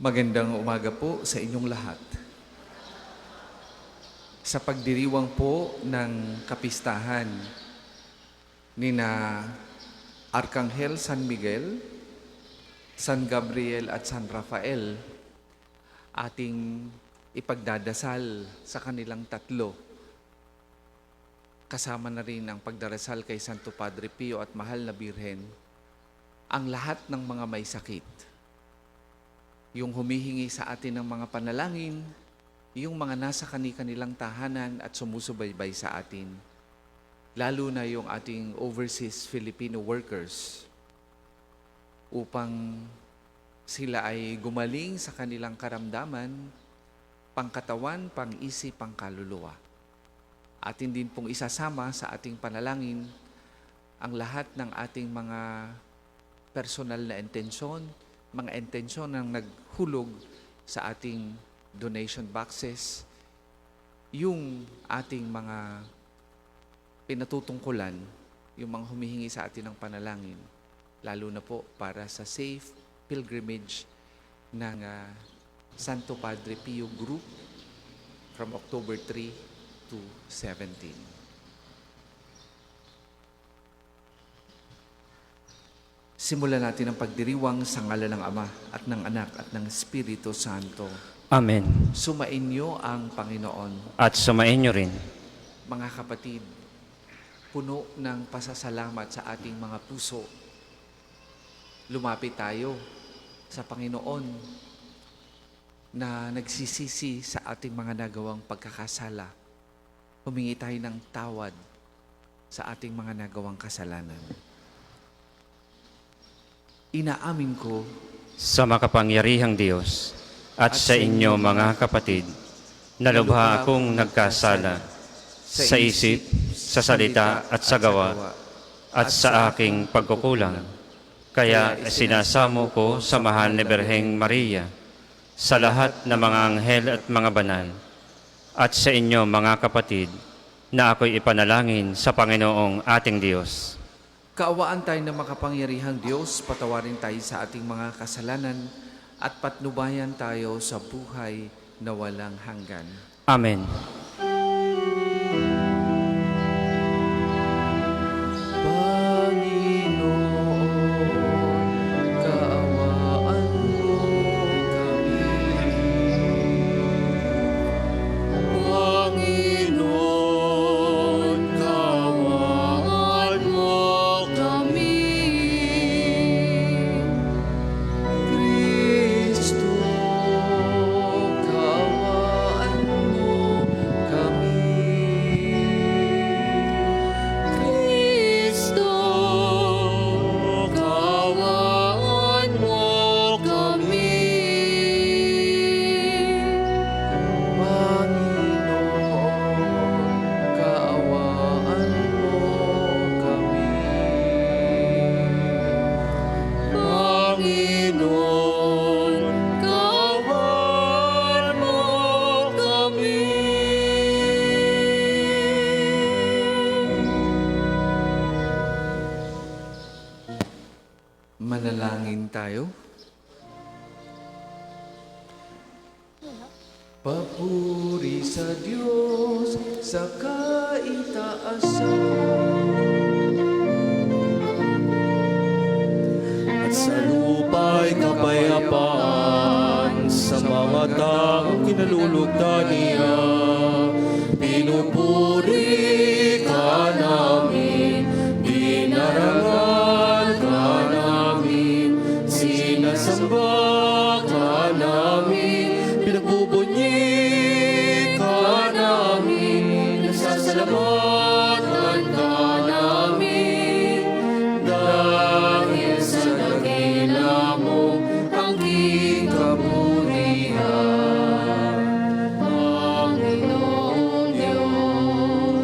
Magandang umaga po sa inyong lahat. Sa pagdiriwang po ng kapistahan ni na Arkanghel San Miguel, San Gabriel at San Rafael, ating ipagdadasal sa kanilang tatlo. Kasama na rin ang pagdarasal kay Santo Padre Pio at Mahal na Birhen, ang lahat ng mga may sakit. Yung humihingi sa atin ng mga panalangin, yung mga nasa kanilang tahanan at sumusubaybay sa atin. Lalo na yung ating overseas Filipino workers upang sila ay gumaling sa kanilang karamdaman, pangkatawan, pang-isip, pangkaluluwa. Atin din pong isasama sa ating panalangin ang lahat ng ating mga personal na intensyon, mga intensyon ng naghulog sa ating donation boxes, yung ating mga pinatutungkulan, yung mga humihingi sa atin ng panalangin, lalo na po para sa safe pilgrimage ng Santo Padre Pio Group from October 3 to 17. Simulan natin ang pagdiriwang sa ngalan ng Ama at ng Anak at ng Espiritu Santo. Amen. Sumainyo ang Panginoon. At sumainyo rin. Mga kapatid, puno ng pasasalamat sa ating mga puso, lumapit tayo sa Panginoon na nagsisisi sa ating mga nagawang pagkakasala. Humingi tayo ng tawad sa ating mga nagawang kasalanan. Inaamin ko Sa makapangyarihang Diyos at sa inyo mga kapatid, na lubha akong nagkasala sa isip, sa salita at sa gawa, at sa aking pagkukulang. Kaya sinasamo ko sa mahal na Birheng Maria, sa lahat ng mga anghel at mga banal, at sa inyo mga kapatid, na ako'y ipanalangin sa Panginoong ating Diyos. kaawaan tayo ng makapangyarihang Diyos, patawarin tayo sa ating mga kasalanan at patnubayan tayo sa buhay na walang hanggan. Amen. Panginoon, kaawaan mo kami. Panginoon, kaawaan mo kami. Kristo, kaawaan mo kami. Kristo, kaawaan mo kami. Panginoon, kaawaan mo kami. Panginoon, kaawaan mo kami. Manalangin tayo. Papuri sa Diyos sa kaitaasan. At sa lupa'y kapayapaan sa mga taong kinalulugdan niya. Pinupuri ka namin, dinarangal ka namin, sinasamba ka namin, pinagbubunyi ka namin, nasasalamatan ka namin, dahil sa dakila mo ang kikaburihan. Panginoon Diyos,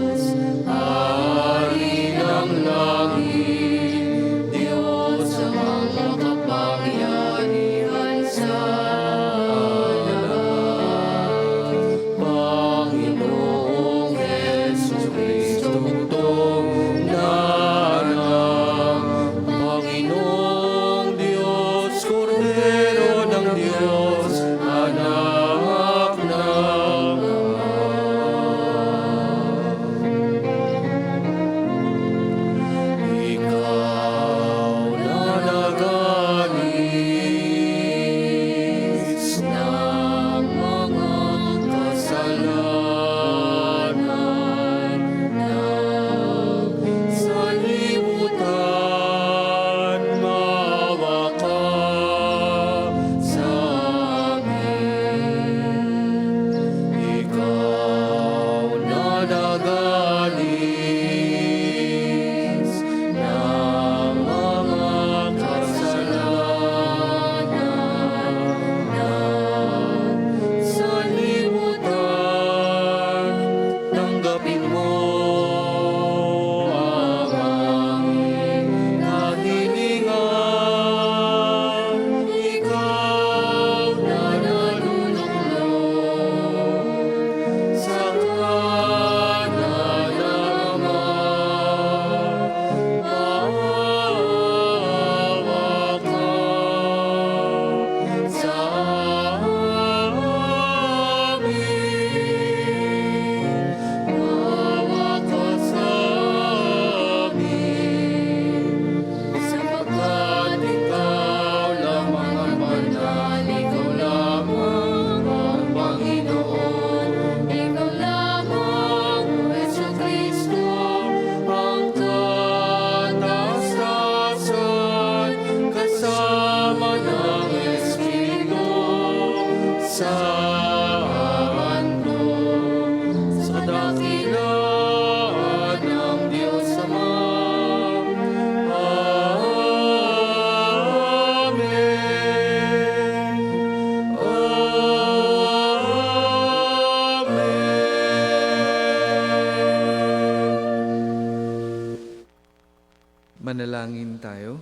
Manalangin tayo.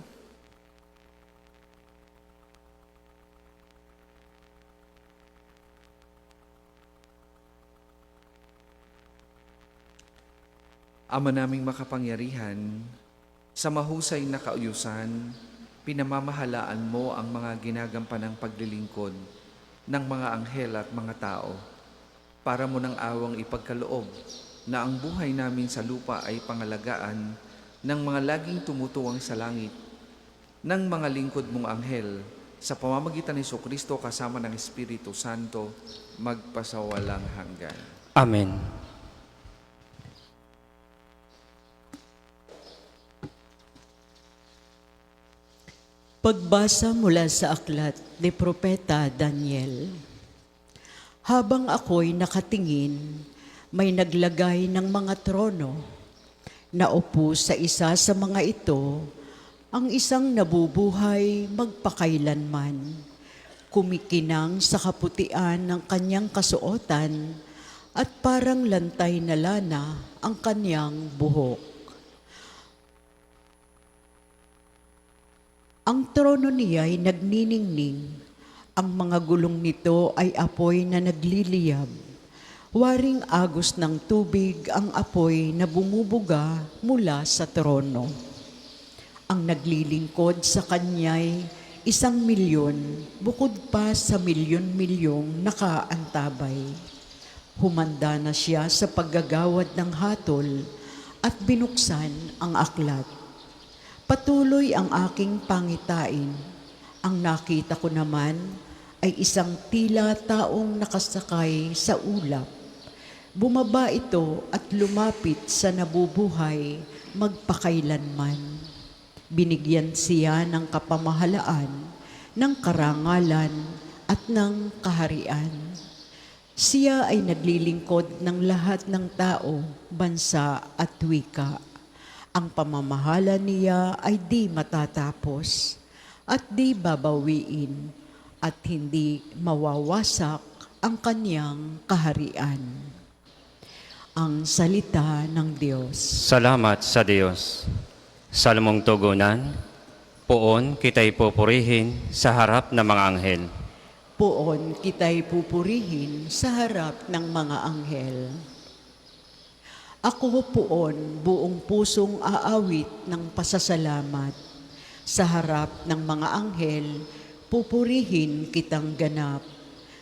Ama naming makapangyarihan, sa mahusay na kauyusan, pinamamahalaan mo ang mga ginagampanang paglilingkod ng mga anghel at mga tao para mo ng awang ipagkaloob na ang buhay namin sa lupa ay pangalagaan ng mga laging tumutuwang sa langit, ng mga lingkod mong anghel, sa pamamagitan ni Jesucristo kasama ng Espiritu Santo, magpasawalang hanggan. Amen. Pagbasa mula sa aklat ni Propeta Daniel. Habang ako'y nakatingin, may naglagay ng mga trono. Naupo sa isa sa mga ito, ang isang nabubuhay magpakailanman. Kumikinang sa kaputian ng kanyang kasuotan at parang lantay na lana ang kanyang buhok. Ang trono niya ay nagniningning. Ang mga gulong nito ay apoy na nagliliyab. Waring agos ng tubig ang apoy na bumubuga mula sa trono. Ang naglilingkod sa kanya'y 1,000,000, bukod pa sa milyon-milyong nakaantabay. Humanda na siya sa paggagawad ng hatol at binuksan ang aklat. Patuloy ang aking pangitain. Ang nakita ko naman ay isang tila taong nakasakay sa ulap. Bumaba ito at lumapit sa nabubuhay magpakailanman. Binigyan siya ng kapamahalaan, ng karangalan at ng kaharian. Siya ay naglilingkod ng lahat ng tao, bansa at wika. Ang pamamahala niya ay di matatapos at di babawiin at hindi mawawasak ang kanyang kaharian. Ang salita ng Diyos. Salamat sa Diyos. Salmong tugunan, poon kita'y pupurihin sa harap ng mga anghel. Poon kita'y pupurihin sa harap ng mga anghel. Ako poon buong pusong aawit ng pasasalamat. Sa harap ng mga anghel, pupurihin kitang ganap.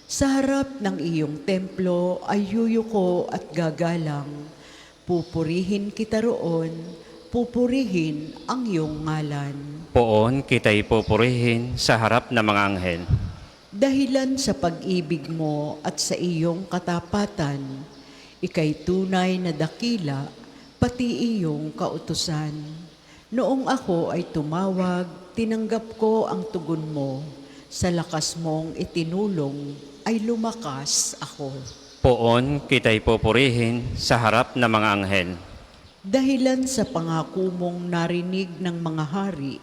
Sa harap ng iyong templo ay yuyuko at gagalang. Pupurihin kita roon, pupurihin ang iyong ngalan. Poon kita'y pupurihin sa harap ng mga anghel. Dahilan sa pag-ibig mo at sa iyong katapatan, ika'y tunay na dakila, pati iyong kautusan. Noong ako ay tumawag, tinanggap ko ang tugon mo. Sa lakas mong itinulong, ay lumakas ako. Poon kita'y pupurihin sa harap ng mga anghel. Dahilan sa pangako mong narinig ng mga hari,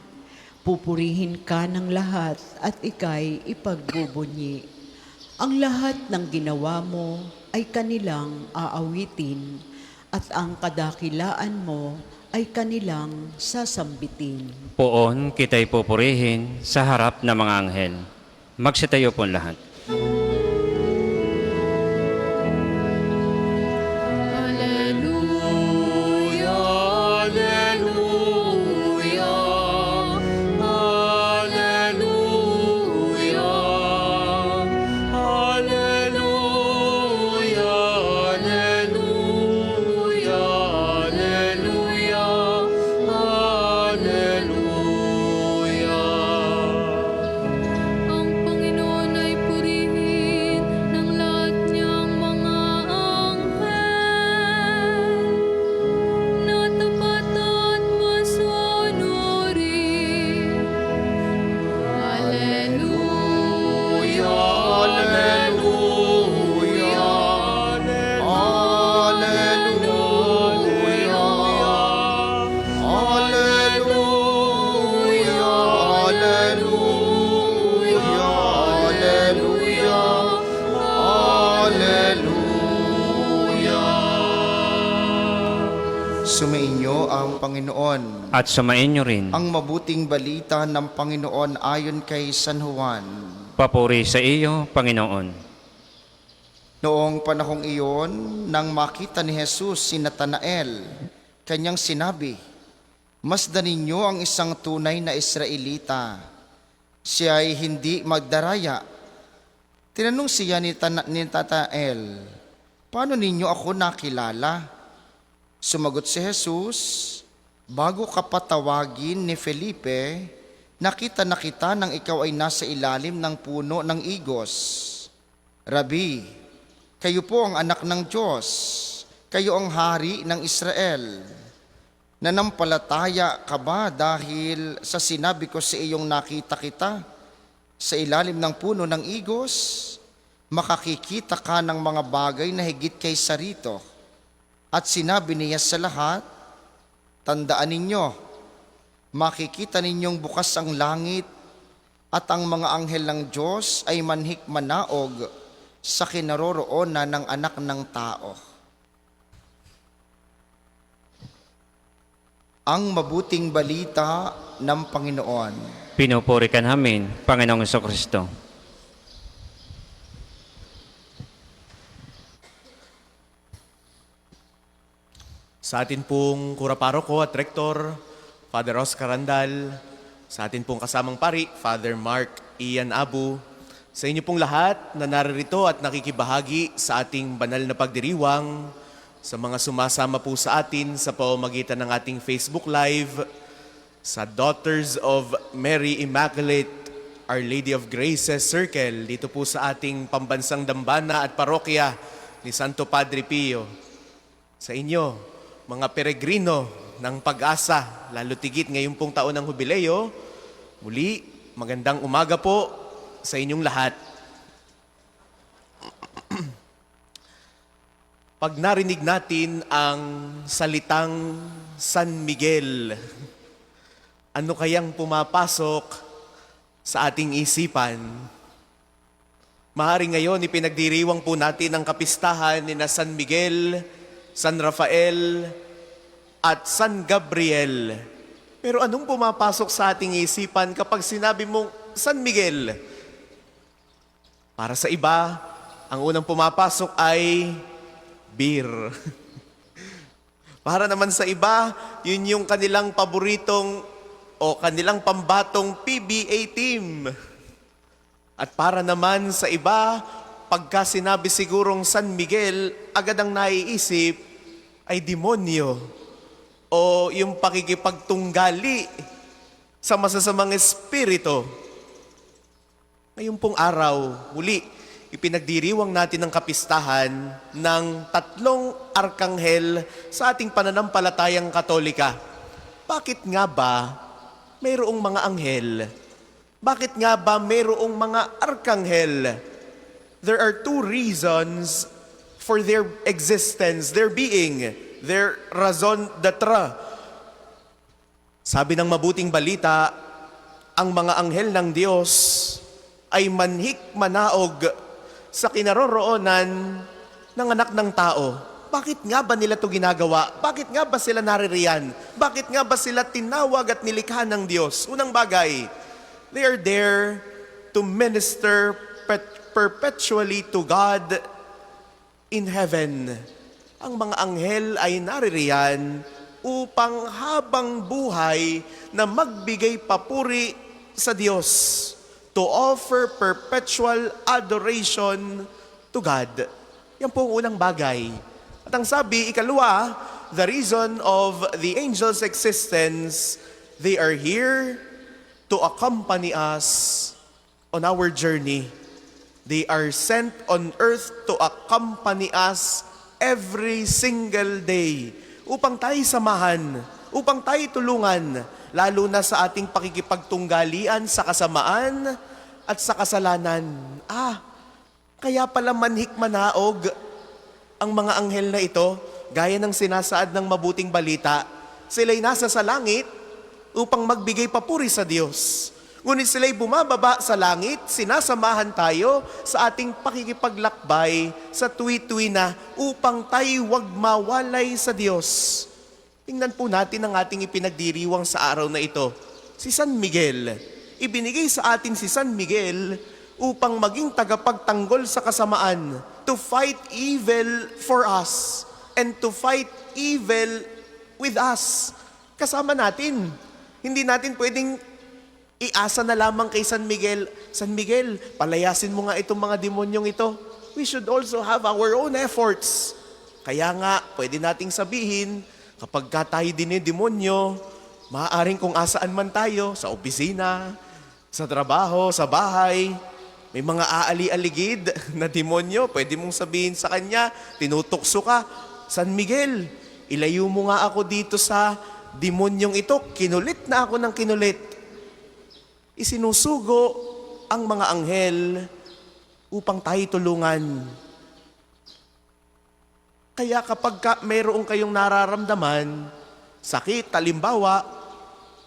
pupurihin ka ng lahat at ika'y ipagbubunyi. Ang lahat ng ginawa mo ay kanilang aawitin at ang kadakilaan mo ay kanilang sasambitin. Poon kita'y pupurihin sa harap ng mga anghel. Magsitayo po lahat. Ang Panginoon ay purihin. Sumainyo ang Panginoon. At sumainyo rin. Ang mabuting balita ng Panginoon ayon kay San Juan. Papuri sa iyo, Panginoon. Noong panahong iyon, nang makita ni Jesus si Natanael, kanyang sinabi, "Masdan ninyo ang isang tunay na Israelita. Siya ay hindi magdaraya." Tinanong siya ni Natanael, "Paano ninyo ako nakilala?" Sumagot si Jesus, "Bago ka patawagin ni Felipe, nakita na kita nang ikaw ay nasa ilalim ng puno ng igos. Rabi, kayo po ang anak ng Diyos, kayo ang hari ng Israel. Nanampalataya ka ba dahil sa sinabi ko sa iyong nakita kita sa ilalim ng puno ng igos? Makakikita ka ng mga bagay na higit kaysa rito." At sinabi niya sa lahat, "Tandaan ninyo, makikita ninyong bukas ang langit at ang mga anghel ng Diyos ay manhik manaog sa kinaroroonan ng anak ng tao." Ang mabuting balita ng Panginoon. Pinupuri ka namin, Panginoong Jesucristo. Sa atin pong kuraparoko at rektor, Father Oscar Randal, sa atin pong kasamang pari, Father Mark Ian Abu, sa inyo pong lahat na naririto at nakikibahagi sa ating banal na pagdiriwang, sa mga sumasama po sa atin sa pamamagitan ng ating Facebook Live, sa Daughters of Mary Immaculate, Our Lady of Graces Circle, dito po sa ating pambansang dambana at parokya ni Santo Padre Pio. Sa inyo, mga peregrino ng pag-asa, lalo tigit ngayon pong taon ng Hubileo, muli, magandang umaga po sa inyong lahat. Pag narinig natin ang salitang San Miguel, ano kayang pumapasok sa ating isipan? Maaaring ngayon ipinagdiriwang po natin ang kapistahan ni na San Miguel, San Rafael, at San Gabriel. Pero anong pumapasok sa ating isipan kapag sinabi mong San Miguel? Para sa iba, ang unang pumapasok ay beer. Para naman sa iba, yun yung kanilang paboritong o kanilang pambatong PBA team. At para naman sa iba, pagka sinabi sigurong San Miguel, agad ang naiisip ay demonyo o yung pakikipagtunggali sa masasamang espiritu. Ngayong pong araw, muli, ipinagdiriwang natin ang kapistahan ng 3 arkanghel sa ating pananampalatayang Katolika. Bakit nga ba mayroong mga anghel? Bakit nga ba mayroong mga arkanghel? There are 2 reasons for their existence, their being, their raison d'être. Sabi ng mabuting balita, ang mga anghel ng Diyos ay manhik manaog sa kinaroroonan ng anak ng tao. Bakit nga ba nila ito ginagawa? Bakit nga ba sila naririyan? Bakit nga ba sila tinawag at nilikha ng Diyos? Unang bagay, they are there to minister perpetually to God in heaven. Ang mga anghel ay naririyan upang habang buhay na magbigay papuri sa Diyos, to offer perpetual adoration to God. Yan po ang unang bagay. At ang sabi, ikalawa, the reason of the angels' existence, they are here to accompany us on our journey. They are sent on earth to accompany us every single day upang tayo samahan, upang tayo tulungan, lalo na sa ating pakikipagtunggalian sa kasamaan at sa kasalanan. Kaya pala manhik manaog ang mga anghel na ito, gaya ng sinasaad ng mabuting balita. Sila'y nasa sa langit upang magbigay papuri sa Diyos. Ngunit sila'y bumababa sa langit, sinasamahan tayo sa ating pakikipaglakbay sa tuwi-tuwi na upang tayo wag mawalay sa Diyos. Tingnan po natin ang ating ipinagdiriwang sa araw na ito. Si San Miguel. Ibinigay sa atin si San Miguel upang maging tagapagtanggol sa kasamaan, to fight evil for us and to fight evil with us. Kasama natin. Hindi natin pwedeng iasa na lamang kay San Miguel, San Miguel, palayasin mo nga itong mga demonyong ito. We should also have our own efforts. Kaya nga, pwede nating sabihin, kapag ka tayo dinidemonyo, maaaring kung asaan man tayo, sa opisina, sa trabaho, sa bahay, may mga aali-aligid na demonyo, pwede mong sabihin sa kanya, tinutukso ka, San Miguel, ilayo mo nga ako dito sa demonyong ito, kinulit na ako ng kinulit. Isinusugo ang mga anghel upang tayo tulungan. Kaya kapag mayroong kayong nararamdaman, sakit, talimbawa,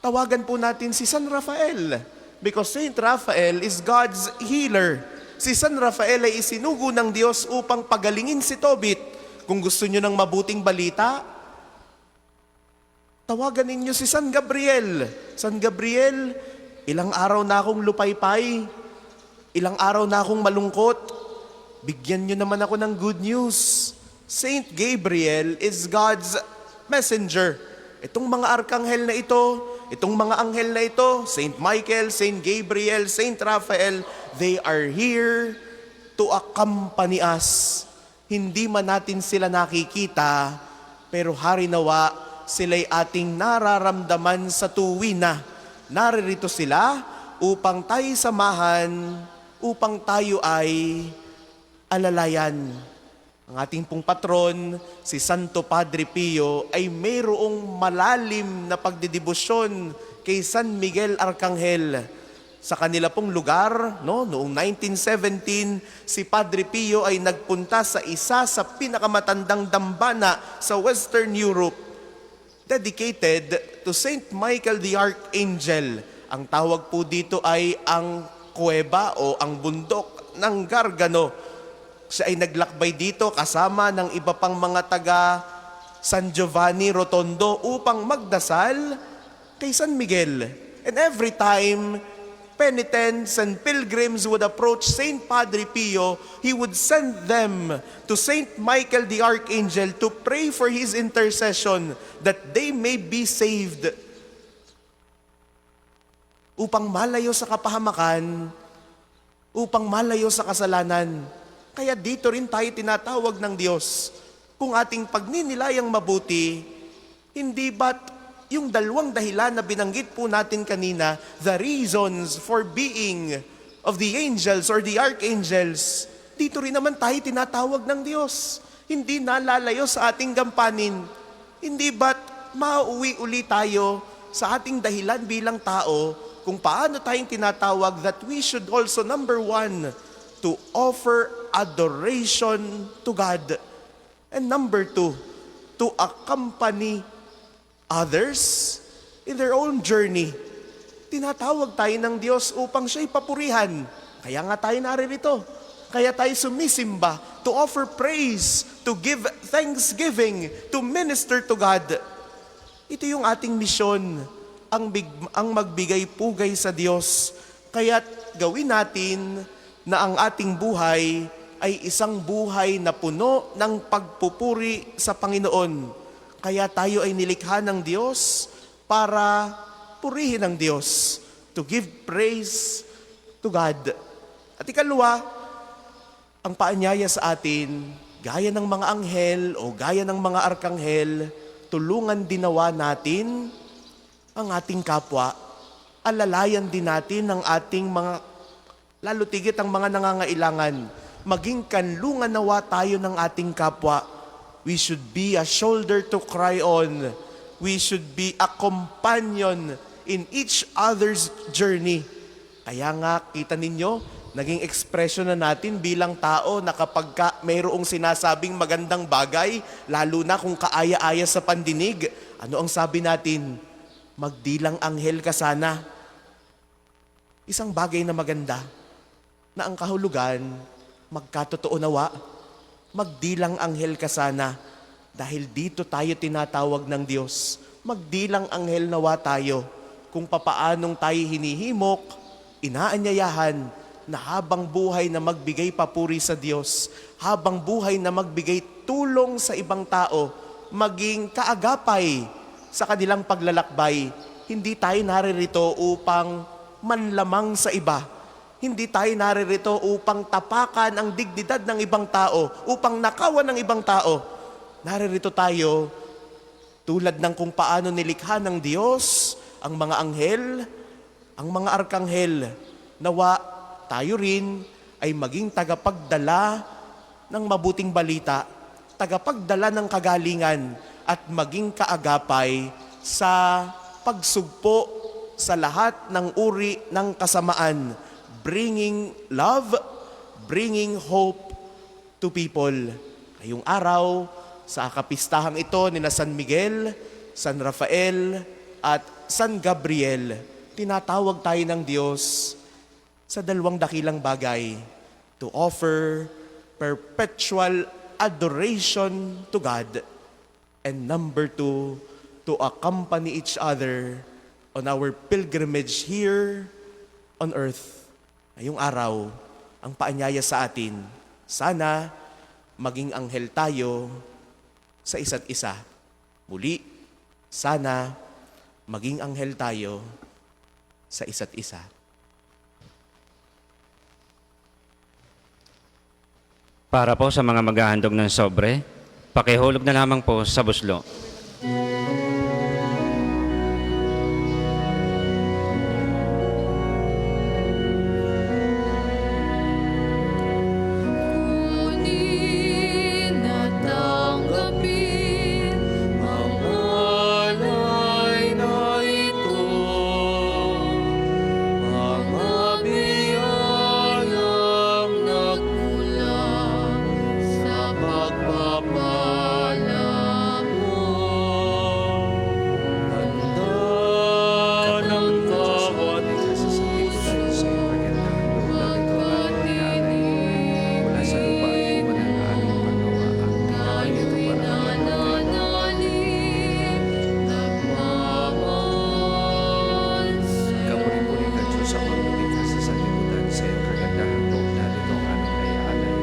tawagan po natin si San Rafael. Because Saint Raphael is God's healer. Si San Rafael ay isinugo ng Diyos upang pagalingin si Tobit. Kung gusto nyo ng mabuting balita, tawagan ninyo si San Gabriel. San Gabriel, ilang araw na akong lupaypay, ilang araw na akong malungkot, bigyan nyo naman ako ng good news. Saint Gabriel is God's messenger. Itong mga arkanghel na ito, itong mga anghel na ito, Saint Michael, Saint Gabriel, Saint Raphael, they are here to accompany us. Hindi man natin sila nakikita, pero hari nawa, sila'y ating nararamdaman sa tuwi na. Naririto sila upang tayo samahan, upang tayo ay alalayan. Ang ating pong patron, si Santo Padre Pio, ay mayroong malalim na pagdidibusyon kay San Miguel Arcangel. Sa kanila pong lugar, noong 1917, si Padre Pio ay nagpunta sa isa sa pinakamatandang dambana sa Western Europe, dedicated to Saint Michael the Archangel. Ang tawag po dito ay ang kuweba o ang bundok ng Gargano. Siya ay naglakbay dito kasama ng iba pang mga taga San Giovanni Rotondo upang magdasal kay San Miguel. And every time penitents and pilgrims would approach Saint Padre Pio, he would send them to Saint Michael the Archangel to pray for his intercession that they may be saved. Upang malayo sa kapahamakan, upang malayo sa kasalanan. Kaya dito rin tayo tinatawag ng Diyos. Kung ating pagninilayang mabuti, hindi ba't yung dalawang dahilan na binanggit po natin kanina, the reasons for being of the angels or the archangels, dito rin naman tayo tinatawag ng Diyos. Hindi nalalayo sa ating gampanin. Hindi ba't mauwi uli tayo sa ating dahilan bilang tao kung paano tayong tinatawag that we should also, number one, to offer adoration to God. And number two, to accompany others in their own journey. Tinatawag tayo ng Diyos upang siya'y papurihan. Kaya nga tayo naririto. Kaya tayo sumisimba to offer praise, to give thanksgiving, to minister to God. Ito yung ating misyon, ang magbigay pugay sa Diyos. Kaya't gawin natin na ang ating buhay ay isang buhay na puno ng pagpupuri sa Panginoon. Kaya tayo ay nilikha ng Diyos para purihin ang Diyos, to give praise to God. At ikalawa, ang paanyaya sa atin, gaya ng mga anghel o gaya ng mga arkanghel, tulungan dinawa natin ang ating kapwa. Alalayan din natin ang ating mga lalo tigit ang mga nangangailangan. Maging kanlungan nawa tayo ng ating kapwa. We should be a shoulder to cry on. We should be a companion in each other's journey. Kaya nga, kita ninyo, naging ekspresyon na natin bilang tao na kapag mayroong sinasabing magandang bagay, lalo na kung kaaya-aya sa pandinig, ano ang sabi natin? Magdilang anghel ka sana. Isang bagay na maganda, na ang kahulugan, magkatotoo nawa, magdilang anghel ka sana. Dahil dito tayo tinatawag ng Diyos, magdilang anghel nawa tayo kung papaanong tayo hinihimok, inaanyayahan na habang buhay na magbigay papuri sa Diyos, habang buhay na magbigay tulong sa ibang tao, maging kaagapay sa kanilang paglalakbay. Hindi tayo naririto upang manlamang sa iba. Hindi tayo naririto upang tapakan ang dignidad ng ibang tao, upang nakawan ng ibang tao. Naririto tayo tulad ng kung paano nilikha ng Diyos ang mga anghel, ang mga arkanghel. Nawa tayo rin ay maging tagapagdala ng mabuting balita, tagapagdala ng kagalingan, at maging kaagapay sa pagsugpo sa lahat ng uri ng kasamaan, bringing love, bringing hope to people. Ngayong araw, sa kapistahang ito ni na San Miguel, San Rafael, at San Gabriel, tinatawag tayo ng Diyos sa dalawang dakilang bagay: to offer perpetual adoration to God, and number 2, to accompany each other on our pilgrimage here on earth. Ngayong araw, ang paanyaya sa atin, sana maging anghel tayo sa isa't isa. Muli, sana maging anghel tayo sa isa't isa. Para po sa mga maghahandog ng sobre, pakihulog na lamang po sa buslo. Kunin at tanggapin ang alay na ito, mga biyayang nagmula sa pagpapala mo. Handa ng bawat puso magpatinig Mula sa lupa at walang aming pagawa ang tayo'y nananalig, nagmamahal Kapuri-puri ka, Diyos, sa pagpulikha sa sanlibutan, sa iyong kagandahan po, narito ang aming naiaalay.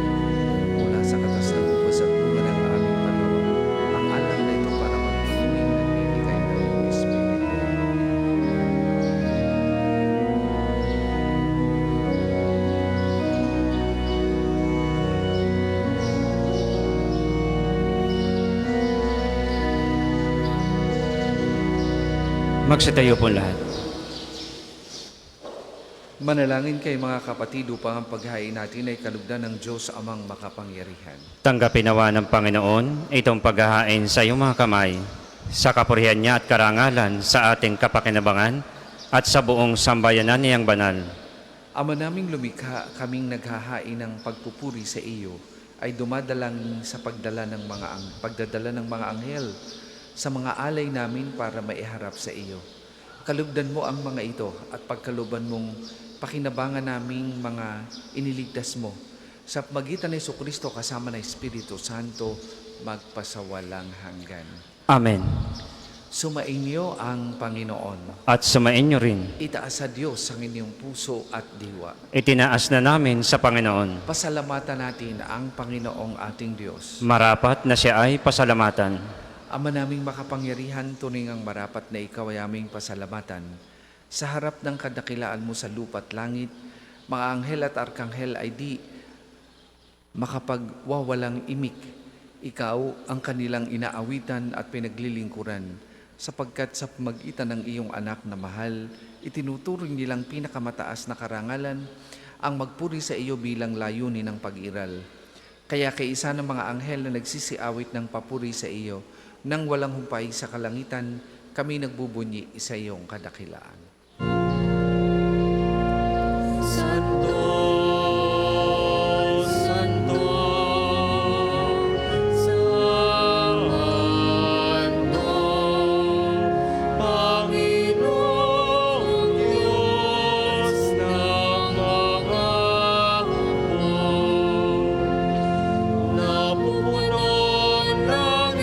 Mula sa katas ng ubas at bunga ng aming pagawa, ang alam na ito para magpatuloy nagbibigay ng iyong Espiritu. Magsitayo po lahat. Manalangin kay mga kapatid upang ang paghain natin ay kalugdan ng Diyos amang makapangyarihan. Tanggapin nawa ng Panginoon itong paghahain sa iyong mga kamay, sa kapurihan niya at karangalan sa ating kapakinabangan at sa buong sambayanan niyang banal. Ama naming lumikha, kaming naghahain ng pagpupuri sa iyo ay dumadalangin sa pagdadala ng mga anghel sa mga alay namin para maiharap sa iyo. Kalugdan mo ang mga ito at pagkaluban mong pakinabangan naming mga iniligtas mo. Sa magitan ni Jesucristo kasama ng Espiritu Santo, magpasawalang hanggan. Amen. Sumainyo ang Panginoon. At sumainyo rin. Itaas sa Diyos ang inyong puso at diwa. Itinaas na namin sa Panginoon. Pasalamatan natin ang Panginoong ating Diyos. Marapat na siya ay pasalamatan. Ama naming makapangyarihan, tuning ang marapat na ikaw ay aming pasalamatan. Sa harap ng kadakilaan mo sa lupa at langit, mga anghel at arkanghel ay di makapagwawalang imik. Ikaw ang kanilang inaawitan at pinaglilingkuran, sapagkat sa magitan ng iyong anak na mahal, itinuturing nilang pinakamataas na karangalan ang magpuri sa iyo bilang layunin ng pag-iral. Kaya kaisa ng mga anghel na nagsisiawit ng papuri sa iyo, nang walang humpay sa kalangitan, kami nagbubunyi sa iyong kadakilaan. Santo, Santo, Santo, Panginoong Diyos ng mga hukbo, napupuno ng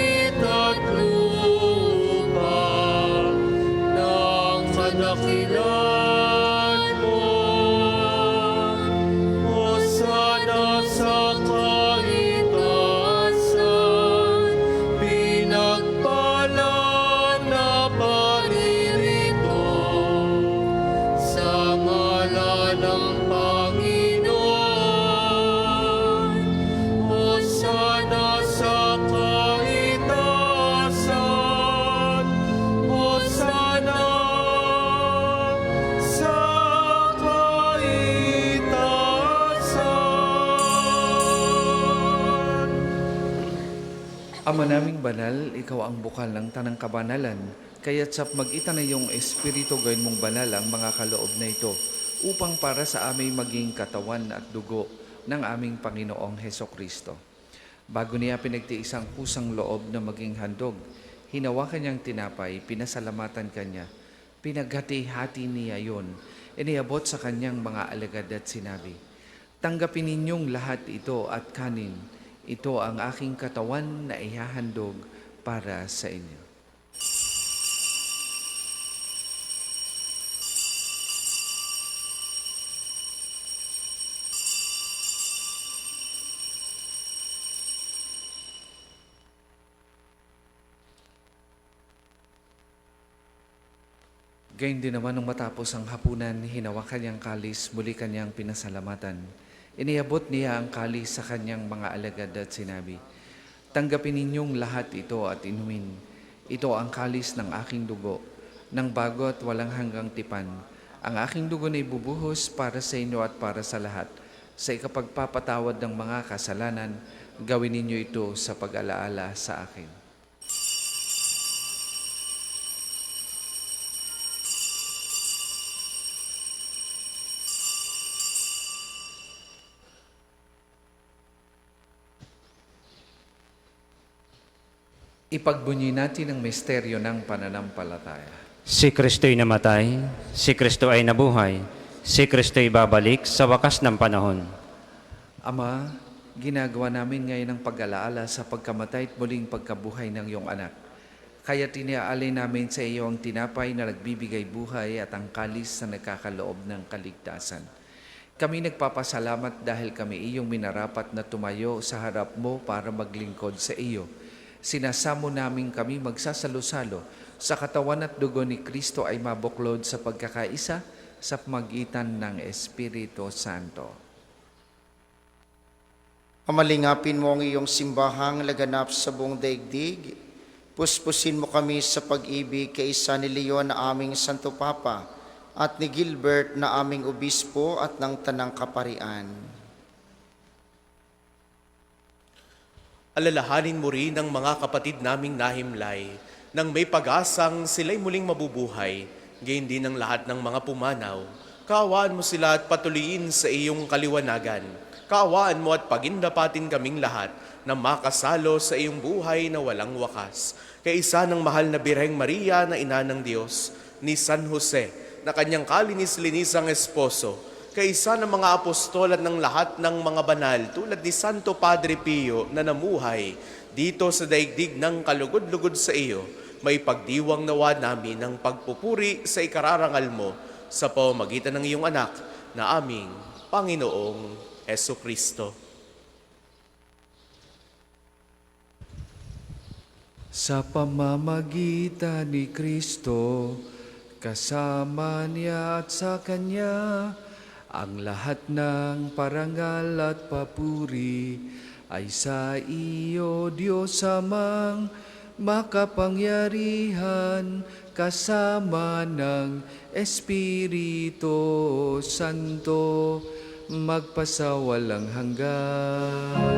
Ama naming banal, ikaw ang bukal ng tanang kabanalan, kaya't sa mag-ita na iyong Espiritu gawin mong banal ang mga kaloob na ito, upang para sa aming maging katawan at dugo ng aming Panginoong Heso Kristo. Bago niya pinagtiis ang kusang loob na maging handog, hinawakan niyang tinapay, pinasalamatan kanya, pinaghati-hati niya yon, iniabot sa kanyang mga alagad at sinabi, "Tanggapin ninyong lahat ito at kanin. Ito ang aking katawan na ihahandog para sa inyo." Gayun din naman nung matapos ang hapunan, hinawakan niyang kalis, muli kanyang pinasalamatan. Iniabot niya ang kalis sa kanyang mga alagad at sinabi, "Tanggapin ninyong lahat ito at inumin. Ito ang kalis ng aking dugo, ng bago at walang hanggang tipan. Ang aking dugo na ibubuhos para sa inyo at para sa lahat. Sa ikapagpapatawad ng mga kasalanan, gawin ninyo ito sa pag-alaala sa akin." Ipagbunyi natin ang misteryo ng pananampalataya. Si Kristo'y namatay, si Kristo ay nabuhay, si Kristo'y babalik sa wakas ng panahon. Ama, ginagawa namin ngayon ang pag-alaala sa pagkamatay at muling pagkabuhay ng iyong anak. Kaya tiniaalay namin sa iyo ang tinapay na nagbibigay buhay at ang kalis na nagkakaloob ng kaligtasan. Kami nagpapasalamat dahil kami iyong minarapat na tumayo sa harap mo para maglingkod sa iyo. Sinasamo namin kami magsasalo-salo sa katawan at dugo ni Kristo ay mabuklod sa pagkakaisa sa pamagitan ng Espiritu Santo. Pamalingapin mo ang iyong simbahang laganap sa buong daigdig. Puspusin mo kami sa pag-ibig kay Isa ni Leon na aming Santo Papa at ni Gilbert na aming Obispo at ng Tanang Kaparian. Alalahanin mo rin ang mga kapatid naming nahimlay nang may pag-asang sila'y muling mabubuhay, gayon din ang lahat ng mga pumanaw. Kaawaan mo sila at patuloyin sa iyong kaliwanagan. Kaawaan mo at pagindapatin kaming lahat na makasalo sa iyong buhay na walang wakas. Kaisa ng mahal na Birheng Maria na Ina ng Diyos, ni San Jose na kanyang kalinis-linisang esposo, kaisa ng mga apostol at ng lahat ng mga banal tulad ni Santo Padre Pio na namuhay dito sa daigdig ng kalugod-lugod sa iyo, may pagdiwang nawa namin ng pagpupuri sa ikararangal mo sa pamamagitan ng iyong anak na aming Panginoong Heso Kristo. Sa pamamagitan ni Kristo, kasama niya at sa Kanya, ang lahat ng parangal at papuri ay sa iyo, Diyos Amang makapangyarihan, kasama ng Espiritu Santo, magpasawalang hanggan.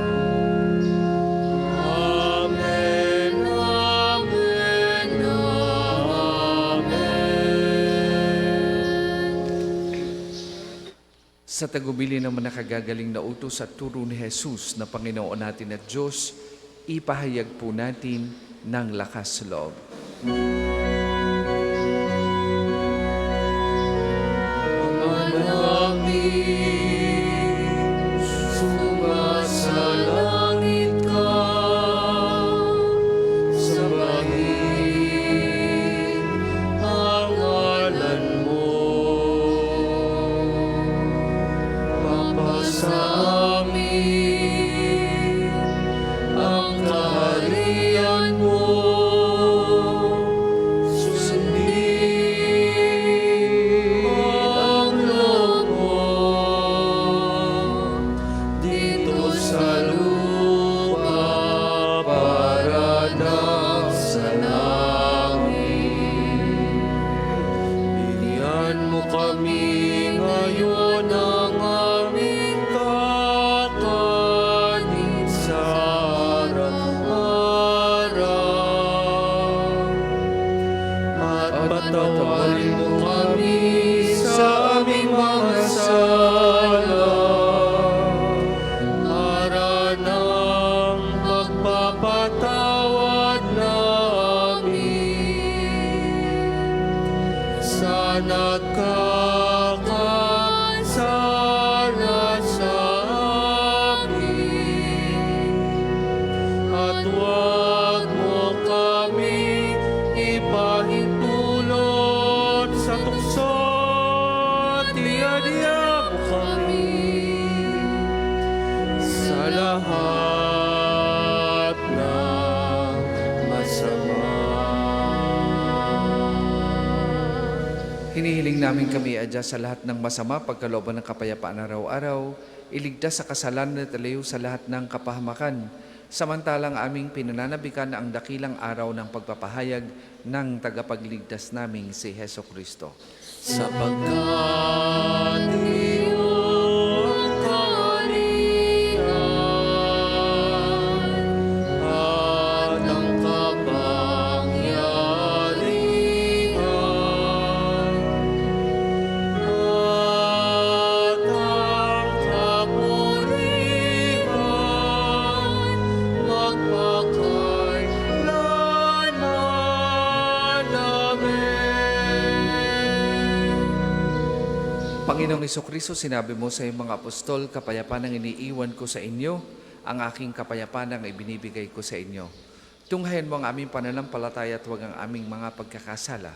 Amen, amen, amen. Sa tagubili naman nakagagaling na utos at turo ni Jesus na Panginoon natin at Diyos, ipahayag po natin ng lakas loob. Manangin, sumasalangit ka, sambahin ang ngalan mo. Mapasa amin ang kaharian mo, hinihiling namin kami adya sa lahat ng masama, pagkalooban ng kapayapaan araw-araw, iligtas sa kasalanan at alayo sa lahat ng kapahamakan, samantalang aming pinananabikan ang dakilang araw ng pagpapahayag ng tagapagligtas naming si Heso Kristo. Sapagkat iyong kaharian at ang kapangyarihan at ang kapurihan magpakailanman. Amen. Panginoong Jesucristo, sinabi mo sa iyong mga apostol, kapayapaan ang iniiwan ko sa inyo, ang aking kapayapaan ang ibinibigay ko sa inyo. Tunghayan mo ang aming pananampalataya at huwag ang aming mga pagkakasala.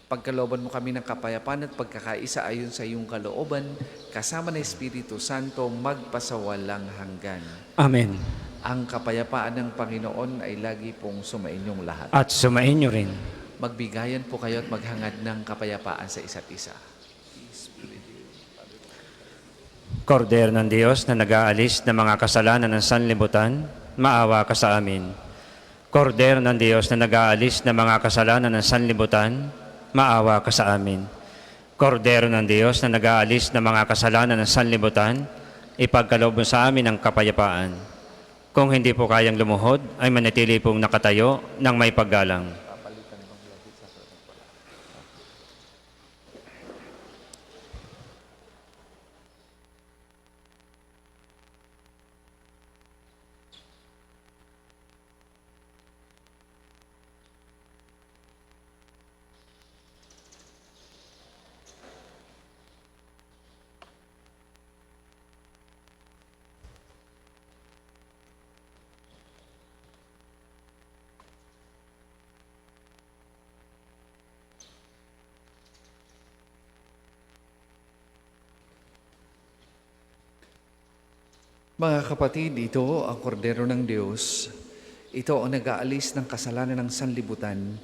Pagkalooban mo kami ng kapayapaan at pagkakaisa ayon sa iyong kalooban, kasama ng Espiritu Santo, magpasawalang hanggan. Amen. Ang kapayapaan ng Panginoon ay lagi pong sumainyong lahat. At sumainyo rin. Magbigayan po kayo at maghangad ng kapayapaan sa isa't isa. Kordero ng Diyos na nag-aalis ng mga kasalanan ng sanlibutan, maawa ka sa amin. Kordero ng Diyos na nag-aalis ng mga kasalanan ng sanlibutan, maawa ka sa amin. Kordero ng Diyos na nag-aalis ng mga kasalanan ng sanlibutan, ipagkaloob mo sa amin ang kapayapaan. Kung hindi po kayang lumuhod, ay manatili pong nakatayo ng may paggalang. Mga kapatid, ito ang kordero ng Diyos. Ito ang nag-aalis ng kasalanan ng sanlibutan.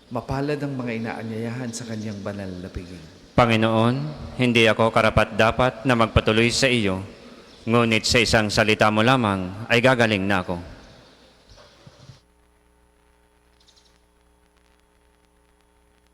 Mapalad ang mga inaanyayahan sa kanyang banal na piging. Panginoon, hindi ako karapat-dapat na magpatuloy sa iyo, ngunit sa isang salita mo lamang ay gagaling na ako. Sa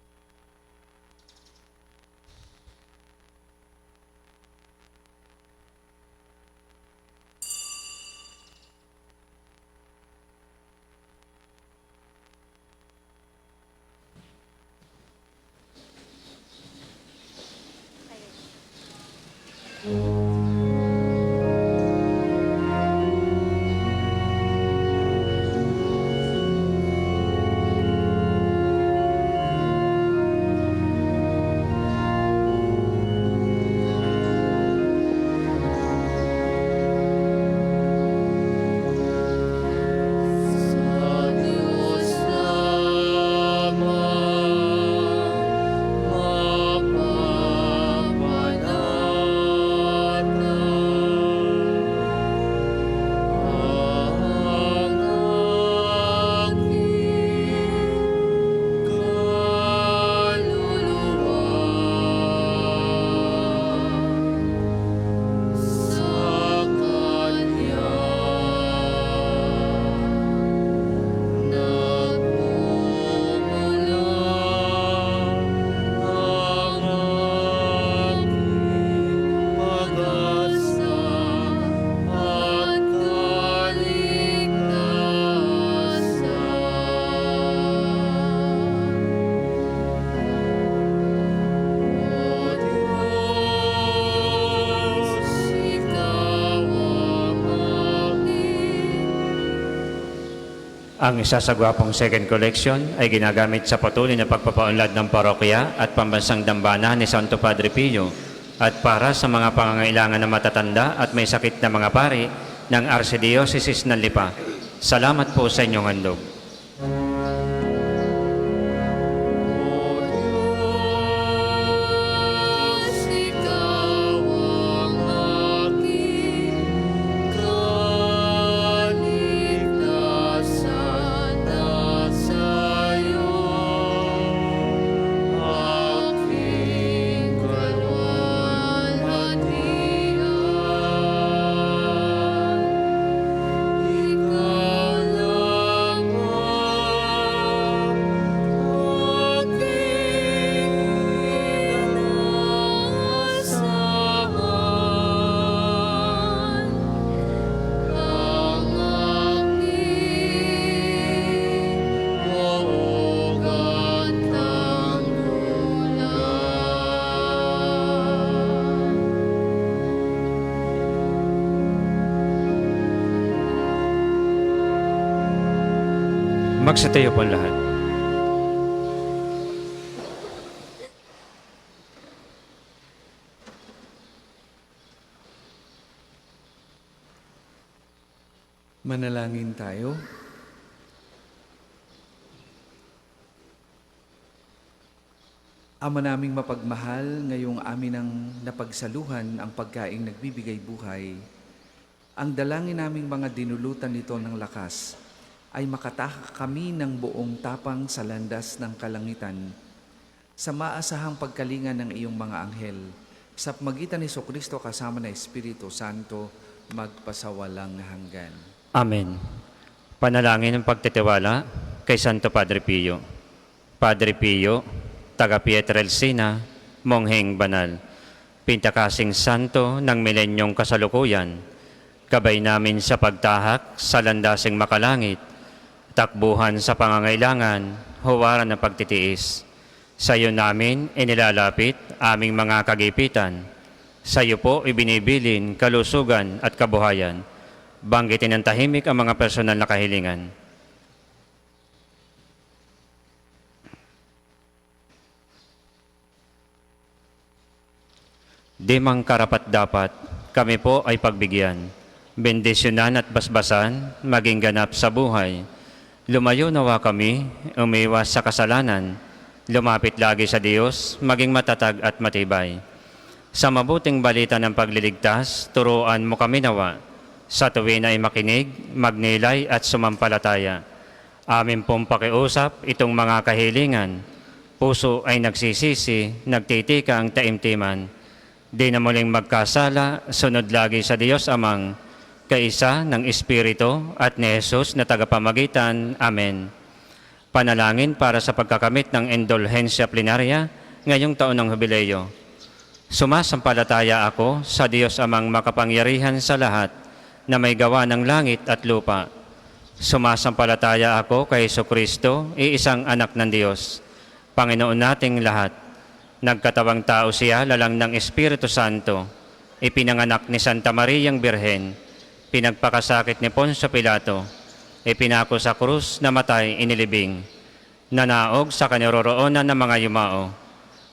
Diyos Ama, Ang isa sa gwapong second collection ay ginagamit sa patuloy na pagpapaunlad ng parokya at pambansang dambana ni Santo Padre Pio at para sa mga pangangailangan ng matatanda at may sakit na mga pari ng Archdiocese ng Lipa. Salamat po sa inyong handog. Magsitayo po ang lahat. Manalangin tayo. Ama naming mapagmahal, ngayong amin ang napagsaluhan ang pagkaing nagbibigay buhay. Ang dalangin naming mga dinulutan nito ng lakas ay makatahak kami ng buong tapang sa landas ng kalangitan sa maasahang pagkalinga ng iyong mga anghel sa pamagitan ni Jesucristo kasama ng Espiritu Santo magpasawalang hanggan. Amen. Panalangin ng pagtitiwala kay Santo Padre Pio. Padre Pio, taga Pietrelcina, Mongheng Banal, Pintakasing Santo ng milenyong kasalukuyan, gabay namin sa pagtahak sa landasing makalangit, takbuhan sa pangangailangan, huwaran ng pagtitiis. Sa iyo namin inilalapit aming mga kagipitan. Sa iyo po ibinibilin kalusugan at kabuhayan. Banggitin ng tahimik ang mga personal na kahilingan. Di mang karapat-dapat, kami po ay pagbigyan, bendisyonan at basbasan, maging ganap sa buhay. Lumayo nawa kami, umiwas sa kasalanan, lumapit lagi sa Diyos, maging matatag at matibay. Sa mabuting balita ng pagliligtas, turuan mo kami nawa. Sa tuwin ay makinig, magnilay at sumampalataya. Amin pong pakiusap itong mga kahilingan. Puso ay nagsisisi, nagtitika ang taimtiman. Di na muling magkasala, sunod lagi sa Diyos Amang, kaisa ng Espiritu at ni Jesus na tagapamagitan. Amen. Panalangin para sa pagkakamit ng indulhensya plenarya ngayong taon ng Jubileo. Sumasampalataya ako sa Diyos Amang makapangyarihan sa lahat na may gawa ng langit at lupa. Sumasampalataya ako kay Jesucristo, iisang anak ng Diyos, Panginoon nating lahat. Nagkatawang tao siya, lalang ng Espiritu Santo, ipinanganak ni Santa Mariang Birhen, pinagpakasakit ni Poncio Pilato, ipinako sa krus, namatay, inilibing, nanaog sa kaniroroonan ng mga yumao.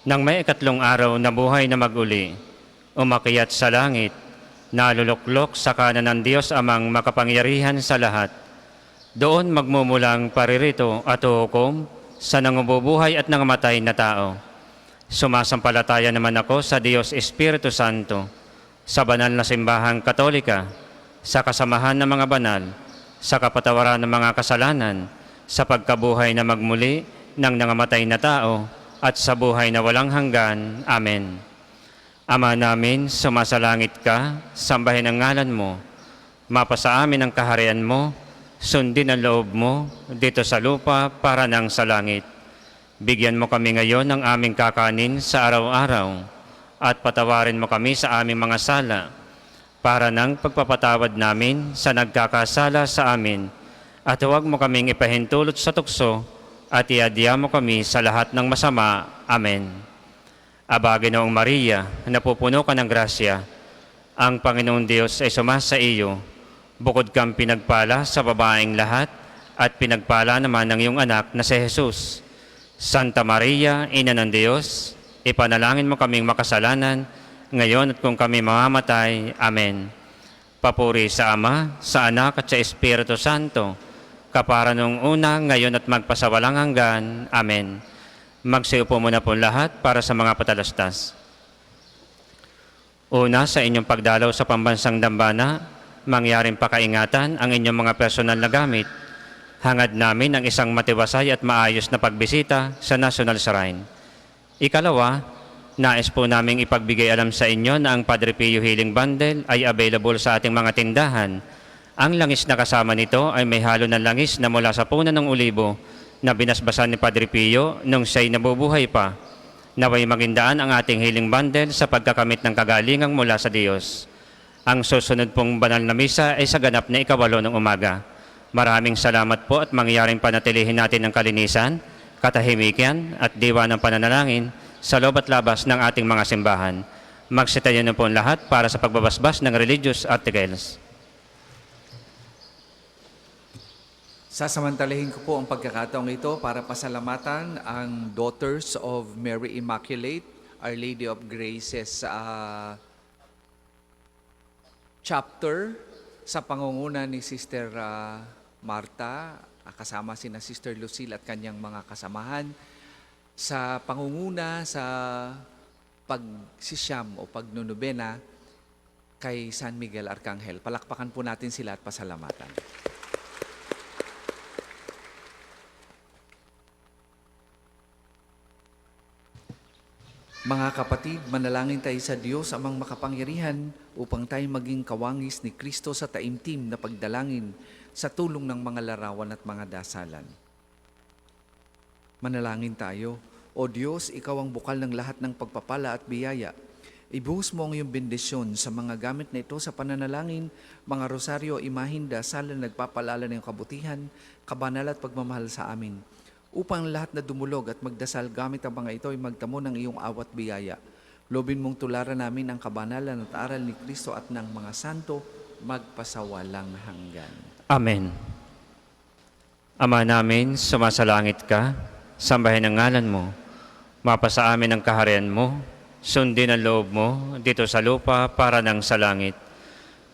Nang may ikatlong araw na buhay na maguli, umakyat sa langit, naluluklok sa kanan ng Diyos Amang makapangyarihan sa lahat. Doon magmumulang paririto at hukom sa nangububuhay at nangamatay na tao. Sumasampalataya naman ako sa Diyos Espiritu Santo, sa banal na simbahang Katolika, sa kasamahan ng mga banal, sa kapatawaran ng mga kasalanan, sa pagkabuhay na magmuli ng nangamatay na tao, at sa buhay na walang hanggan. Amen. Ama namin, sumasalangit ka, sambahin ang ngalan mo, mapasa amin ang kaharian mo, sundin ang loob mo, dito sa lupa para nang sa langit. Bigyan mo kami ngayon ng aming kakanin sa araw-araw, at patawarin mo kami sa aming mga sala, para nang pagpapatawad namin sa nagkakasala sa amin, at huwag mo kaming ipahintulot sa tukso, at iadya mo kami sa lahat ng masama. Amen. Aba, Ginoong Maria, napupuno ka ng grasya, ang Panginoong Diyos ay sumasa iyo. Bukod kang pinagpala sa babaeng lahat, at pinagpala naman ng iyong anak na si Jesus. Santa Maria, Ina ng Diyos, ipanalangin mo kaming makasalanan, ngayon at kung kami mamamatay. Amen. Papuri sa Ama, sa Anak at sa Espiritu Santo, kapara nung una, ngayon at magpasawalang hanggan. Amen. Magsiupo muna po lahat para sa mga patalastas. Una, sa inyong pagdalaw sa pambansang dambana, mangyaring pakaingatan ang inyong mga personal na gamit. Hangad namin ang isang matiwasay at maayos na pagbisita sa National Shrine. Ikalawa, nais po naming ipagbigay alam sa inyo na ang Padre Pio Healing Bundle ay available sa ating mga tindahan. Ang langis na kasama nito ay may halo ng langis na mula sa puno ng olibo na binasbasan ni Padre Pio nung siya'y nabubuhay pa. Naway magindaan ang ating healing bundle sa pagkakamit ng kagalingang mula sa Diyos. Ang susunod pong banal na misa ay sa ganap na 8 ng umaga. Maraming salamat po at mangyaring panatilihin natin ang kalinisan, katahimikan at diwa ng pananalangin sa loob at labas ng ating mga simbahan. Magsitayo na po ang lahat para sa pagbabasbas ng religious articles. Sasamantalahin ko po ang pagkakataong ito para pasalamatan ang Daughters of Mary Immaculate, Our Lady of Graces chapter sa pangunguna ni Sister Marta, kasama sina Sister Lucille at kanyang mga kasamahan sa pangunguna sa pagsisiyam o pagnunubena kay San Miguel Arcangel. Palakpakan po natin sila at pasalamatan. Mga kapatid, manalangin tayo sa Diyos amang makapangyarihan upang tayo maging kawangis ni Kristo sa taimtim na pagdalangin sa tulong ng mga larawan at mga dasalan. Manalangin tayo. O Diyos, Ikaw ang bukal ng lahat ng pagpapala at biyaya. Ibuhos mo ang iyong bendisyon sa mga gamit na ito sa pananalangin, mga rosaryo, imahin, dasalan, nagpapalala ng kabutihan, kabanal at pagmamahal sa amin. Upang lahat na dumulog at magdasal gamit ang mga ito ay magtamo ng iyong awat biyaya. Lobin mong tularan namin ang kabanalan at aral ni Kristo at ng mga santo magpasawalang hanggan. Amen. Ama namin, sumasalangit ka, sambahin ang ngalan mo, mapasa amin ang kaharian mo, sundin ang loob mo dito sa lupa para nang sa langit.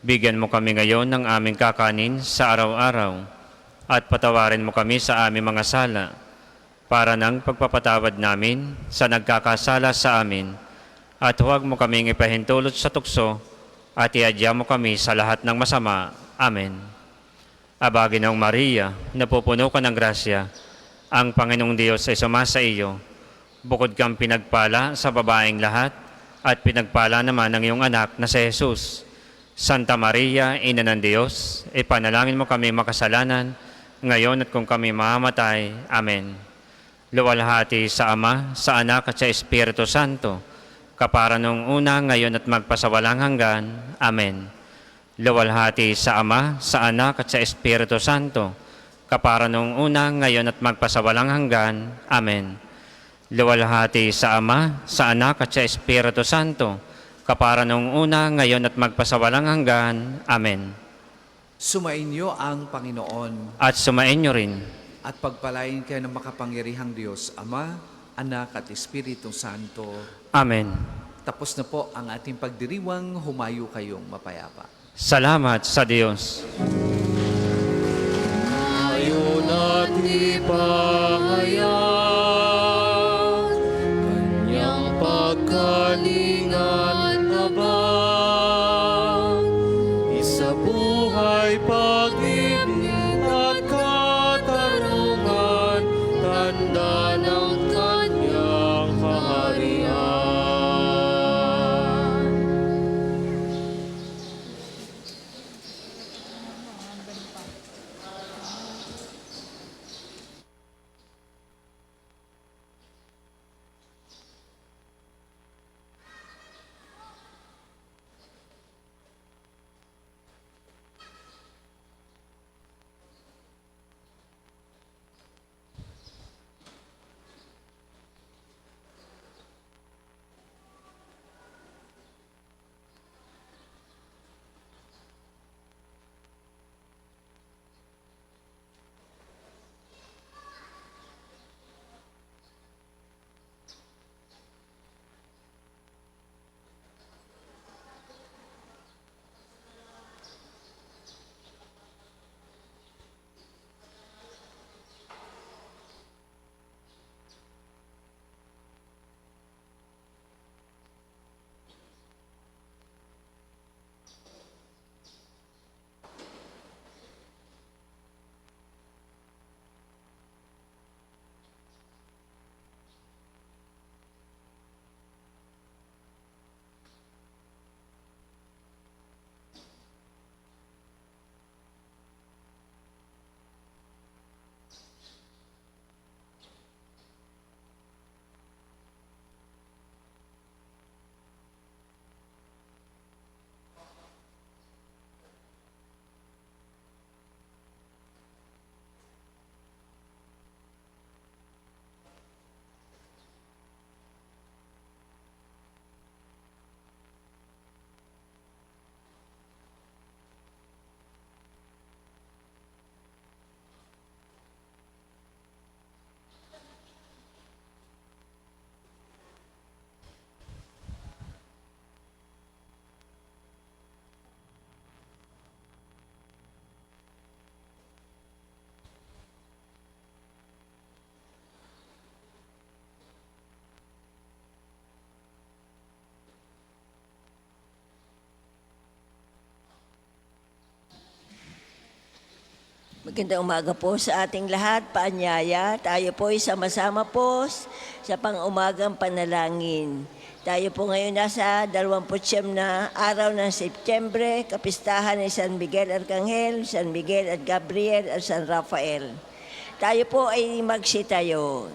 Bigyan mo kami ngayon ng aming kakanin sa araw-araw at patawarin mo kami sa aming mga sala para nang pagpapatawad namin sa nagkakasala sa amin at huwag mo kaming ipahintulot sa tukso at iadya mo kami sa lahat ng masama. Amen. Aba, Ginoong Maria, napupuno ka ng grasya, ang Panginoong Diyos ay sumasa iyo. Bukod kang pinagpala sa babaeng lahat at pinagpala naman ang iyong anak na si Jesus. Santa Maria, Ina ng Diyos, ipanalangin mo kami makasalanan, ngayon at kung kami mamamatay. Amen. Luwalhati sa Ama, sa Anak at sa Espiritu Santo, kapara nung una, ngayon at magpasawalang hanggan. Amen. Luwalhati sa Ama, sa Anak at sa Espiritu Santo, kapara nung una, ngayon at magpasawalang hanggan. Amen. Luwalhati sa Ama, sa Anak at sa Espiritu Santo, kapara nung una, ngayon at magpasawalang hanggan. Amen. Sumainyo ang Panginoon At sumainyo rin. at pagpalain kayo ng makapangyarihang Diyos, Ama, Anak at Espiritu Santo. Amen. Tapos na po ang ating pagdiriwang, humayo kayong mapayapa. Salamat sa Diyos. Ngayon at ipahayag kanyang pagkalingan habang isa buhay pag-ibig at katarungan, tanda ng kanyang kaharian. Magandang umaga po sa ating lahat, paanyaya. Tayo po ay sama-sama po sa pang-umagang panalangin. Tayo po ngayon nasa 29 na araw ng Setyembre, kapistahan ni San Miguel Arcangel, San Miguel at Gabriel at San Rafael. Tayo po ay magsitayo.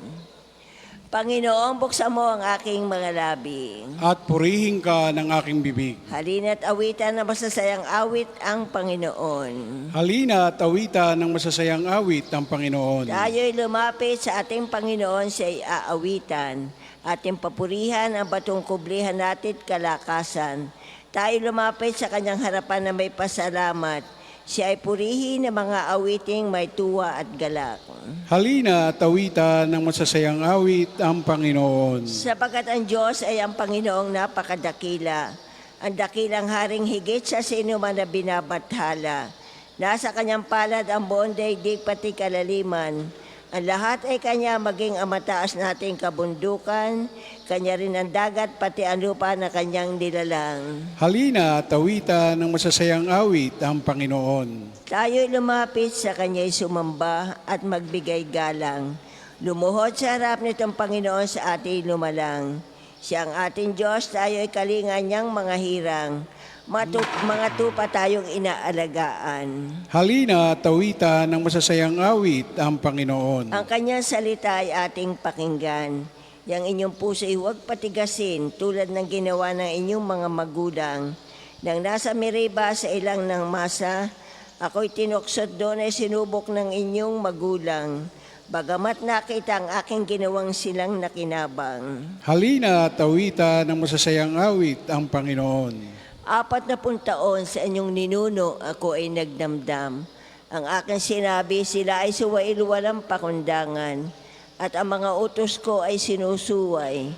Panginoon, buksan mo ang aking mga labi. At purihin ka ng aking bibig. Halina't awitan na masasayang awit ang Panginoon. Halina at awitan ng masasayang awit ang Panginoon. Tayo'y lumapit sa ating Panginoon siya'y aawitan. Ating papurihan ang batong kublihan natin kalakasan. Tayo lumapit sa kanyang harapan na may pasalamat. Siya ay purihin ng mga awiting may tuwa at galak. Halina at awitan ng masasayang awit ang Panginoon. Sapagkat ang Diyos ay ang Panginoong napakadakila. Ang dakilang haring higit sa sino man na binabathala. Nasa kanyang palad ang buong daigdig pati kalaliman. Ang lahat ay kanya maging ang mataas nating kabundukan, kanya rin ang dagat pati ang lupa na kanyang nilalang. Halina at awitan ng masasayang awit ang Panginoon. Tayo'y lumapit sa kanya'y sumamba at magbigay galang. Lumuhod sa harap nitong Panginoon sa ating lumalang. Siya ang ating Diyos, tayo'y kalingan niyang mga hirang. Mga tupa tayong inaalagaan. Halina at awitan ng masasayang awit ang Panginoon. Ang kanyang salita ay ating pakinggan. Yang inyong puso'y huwag patigasin tulad ng ginawa ng inyong mga magulang. Nang nasa Meriba sa ilang ng masa, ako'y tinuksod doon ay sinubok ng inyong magulang. Bagamat nakita ang aking ginawang silang nakinabang. Halina at awitan ng masasayang awit ang Panginoon. 40 taon sa inyong ninuno, ako ay nagdamdam. Ang aking sinabi, sila ay suwail walang pakundangan, at ang mga utos ko ay sinusuway.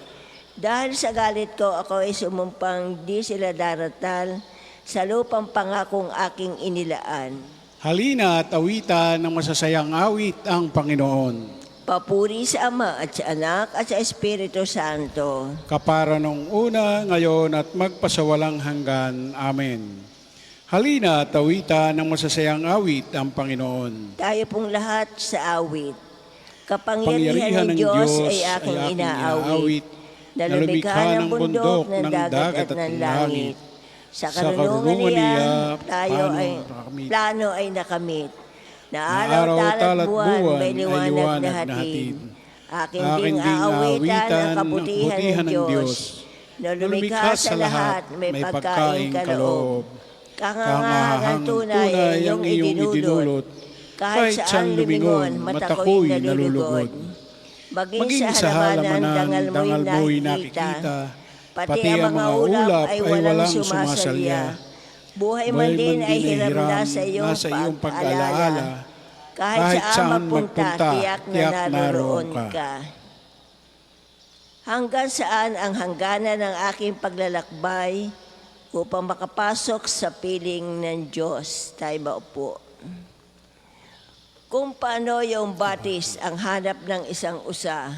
Dahil sa galit ko, ako ay sumumpang di sila daratal sa lupang pangakong aking inilaan. Halina at awitan ng masasayang awit ang Panginoon. Papuri sa Ama at sa Anak at sa Espiritu Santo. Kapara nung una, ngayon at magpasawalang hanggan. Amen. Halina at awitan ng masasayang awit ang Panginoon. Tayo pong lahat sa awit. Kapangyarihan ng Diyos ay aking inaawit, na lumikha ng bundok, ng dagat at ng langit. Sa karunungan niya, plano ay nakamit. Na araw talat buwan, may liwanag na hatid. Aking ding aawitan ang kabutihan ng Diyos. Na lumikha sa lahat, may pagkain kaloob. Kahangahangang tunay ay iyong idinulot. Kahit saan lumingon, mata ko'y nalulugod. Maging sa halamanan, dangal mo'y nakikita. Pati ang mga ulap ay walang sumasalya. Buhay man din ay hiram na sa iyong pag-alaala. Kahit saan magpunta, tiyak na naroon ka. Hanggang saan ang hangganan ng aking paglalakbay upang makapasok sa piling ng Diyos? Tayo maupo. Kung paano yung batis ang hanap ng isang usa,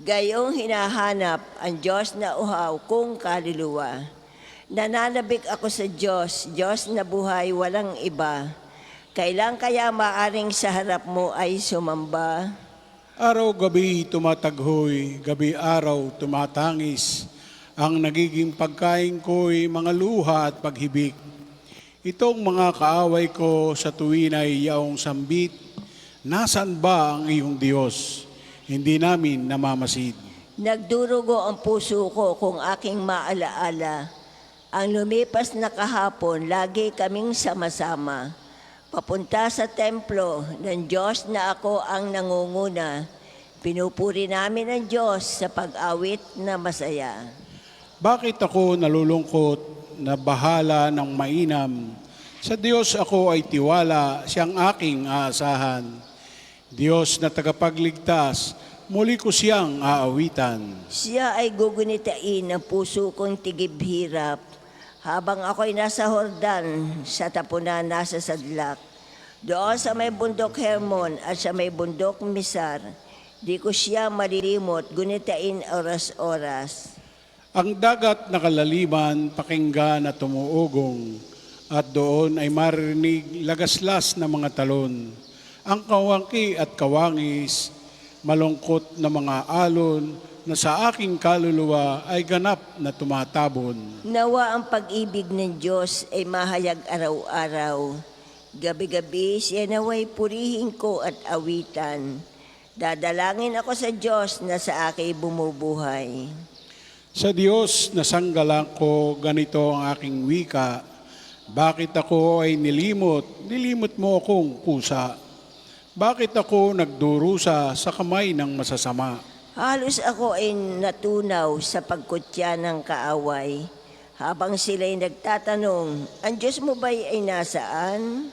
gayong hinahanap ang Diyos na uhaw kung kaluluwa. Nananabik ako sa Diyos, Diyos na buhay walang iba. Kailan kaya maaring sa harap mo ay sumamba? Araw-gabi tumataghoy, gabi-araw tumatangis. Ang nagiging pagkain ko'y mga luha at paghibik. Itong mga kaaway ko sa tuwin ay yaong sambit. Nasaan ba ang iyong Diyos? Hindi namin namamasid. Nagdurugo ang puso ko kung aking maalaala. Ang lumipas na kahapon, lagi kaming sama-sama. Papunta sa templo ng Diyos na ako ang nangunguna. Pinupuri namin ang Diyos sa pag-awit na masaya. Bakit ako nalulungkot na bahala ng mainam? Sa Diyos ako ay tiwala, siyang aking aasahan. Diyos na tagapagligtas, muli ko siyang aawitan. Siya ay gugunitain ng puso kong tigib-hirap. Habang ako'y nasa Hordan, sa tapunan nasa Sadlak. Doon sa may bundok Hermon at sa may bundok Misar, di ko siya malilimot, gunitain oras-oras. Ang dagat na kalaliman, pakinggan at tumuugong, at doon ay marinig lagaslas na mga talon. ang kawangki at kawangis, malungkot na mga alon na sa aking kaluluwa ay ganap na tumatabon. Nawa ang pag-ibig ng Diyos ay mahayag araw-araw. Gabi-gabi siya naway purihin ko at awitan. Dadalangin ako sa Diyos na sa akin bumubuhay. Sa Diyos na sanggalang ko, ganito ang aking wika. Bakit ako ay nilimot? Nilimot mo akong kusa. Bakit ako nagdurusa sa kamay ng masasama? Halos ako ay natunaw sa pagkutya ng kaaway. Habang sila'y nagtatanong, ang Diyos mo ba'y ay nasaan?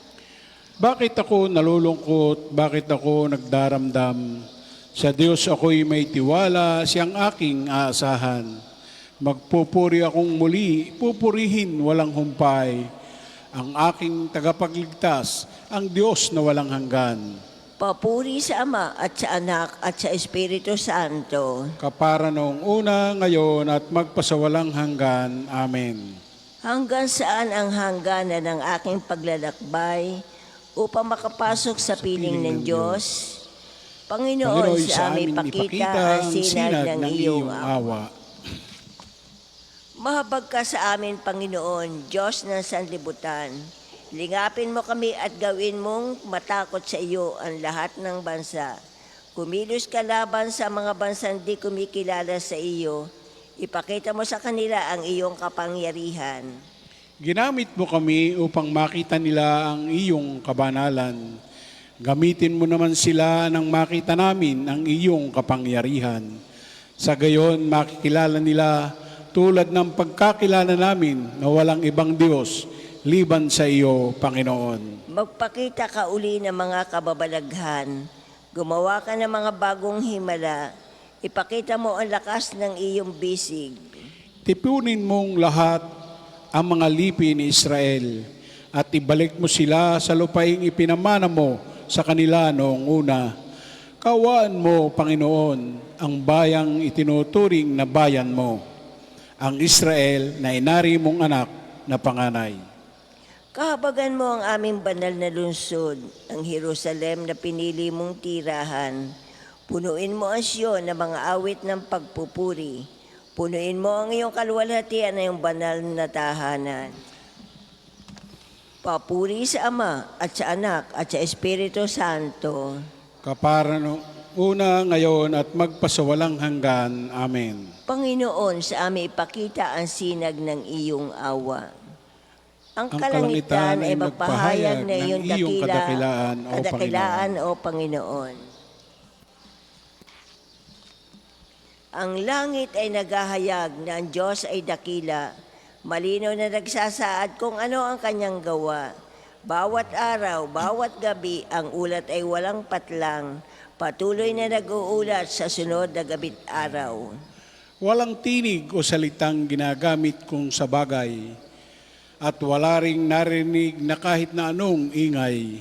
Bakit ako nalulungkot? Bakit ako nagdaramdam? Sa Diyos ako'y may tiwala, siyang aking aasahan. Magpupuri akong muli, pupurihin walang humpay. Ang aking tagapagligtas, ang Diyos na walang hanggan. Papuri sa Ama at sa Anak at sa Espiritu Santo. Kapara noong una, ngayon at magpasawalang hanggan. Amen. Hanggang saan ang hangganan ng aking paglalakbay upang makapasok sa piling ng Diyos? Panginoon, sa amin ipakita ang sinag ng iyong awa. Mahabag ka sa amin, Panginoon, Diyos ng sanlibutan. Lingapin mo kami at gawin mong matakot sa iyo ang lahat ng bansa. Kumilos ka laban sa mga bansang di kumikilala sa iyo. Ipakita mo sa kanila ang iyong kapangyarihan. Ginamit mo kami upang makita nila ang iyong kabanalan. Gamitin mo naman sila nang makita namin ang iyong kapangyarihan. Sa gayon, makikilala nila tulad ng pagkakilala namin na walang ibang Diyos liban sa iyo, Panginoon. Magpakita ka uli ng mga kababalaghan. Gumawa ka ng mga bagong himala. Ipakita mo ang lakas ng iyong bisig. Tipunin mong lahat ang mga lipi ni Israel at ibalik mo sila sa lupaing ipinamana mo sa kanila noong una. Kawaan mo, Panginoon, ang bayang itinuturing na bayan mo, ang Israel na inari mong anak na panganay. Kahabagan mo ang aming banal na lungsod, ang Jerusalem na pinili mong tirahan. Punuin mo ang Siyon ng mga awit ng pagpupuri. Punuin mo ang iyong kaluwalhatian na iyong banal na tahanan. Papuri sa Ama at sa Anak at sa Espiritu Santo. Kapara noong una, ngayon at magpasawalang hanggan. Amen. Panginoon, sa amin ipakita ang sinag ng iyong awa. Ang kalangitan kalangitan ay magpahayag na iyong kadakilaan, kadakilaan o Panginoon. Ang langit ay naghahayag na ang Diyos ay dakila. Malinaw na nagsasaad kung ano ang kanyang gawa. Bawat araw, bawat gabi, ang ulat ay walang patlang. Patuloy na nag-uulat sa sunod na gabit araw. Walang tinig o salitang ginagamit kung sa bagay, at wala ring narinig na kahit na anong ingay.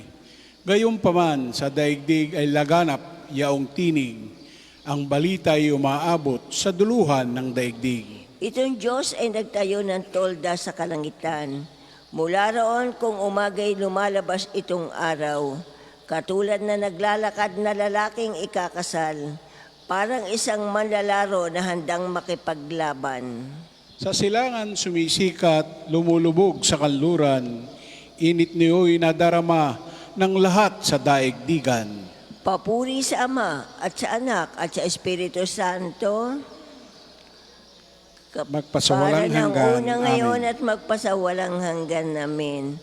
Gayunpaman sa daigdig ay laganap yaong tinig, ang balita ay umaabot sa duluhan ng daigdig. Itong Diyos ay nagtayo ng tolda sa kalangitan. Mula roon kung umagay lumalabas itong araw, katulad na naglalakad na lalaking ikakasal, parang isang manlalaro na handang makipaglaban. Sa silangan sumisikat, lumulubog sa kanluran, init niyo'y nadarama ng lahat sa daigdigan. Papuri sa Ama at sa Anak at sa Espiritu Santo. Magpasawalang hanggan. Para ng una ngayon Amen. at magpasawalang hanggan namin.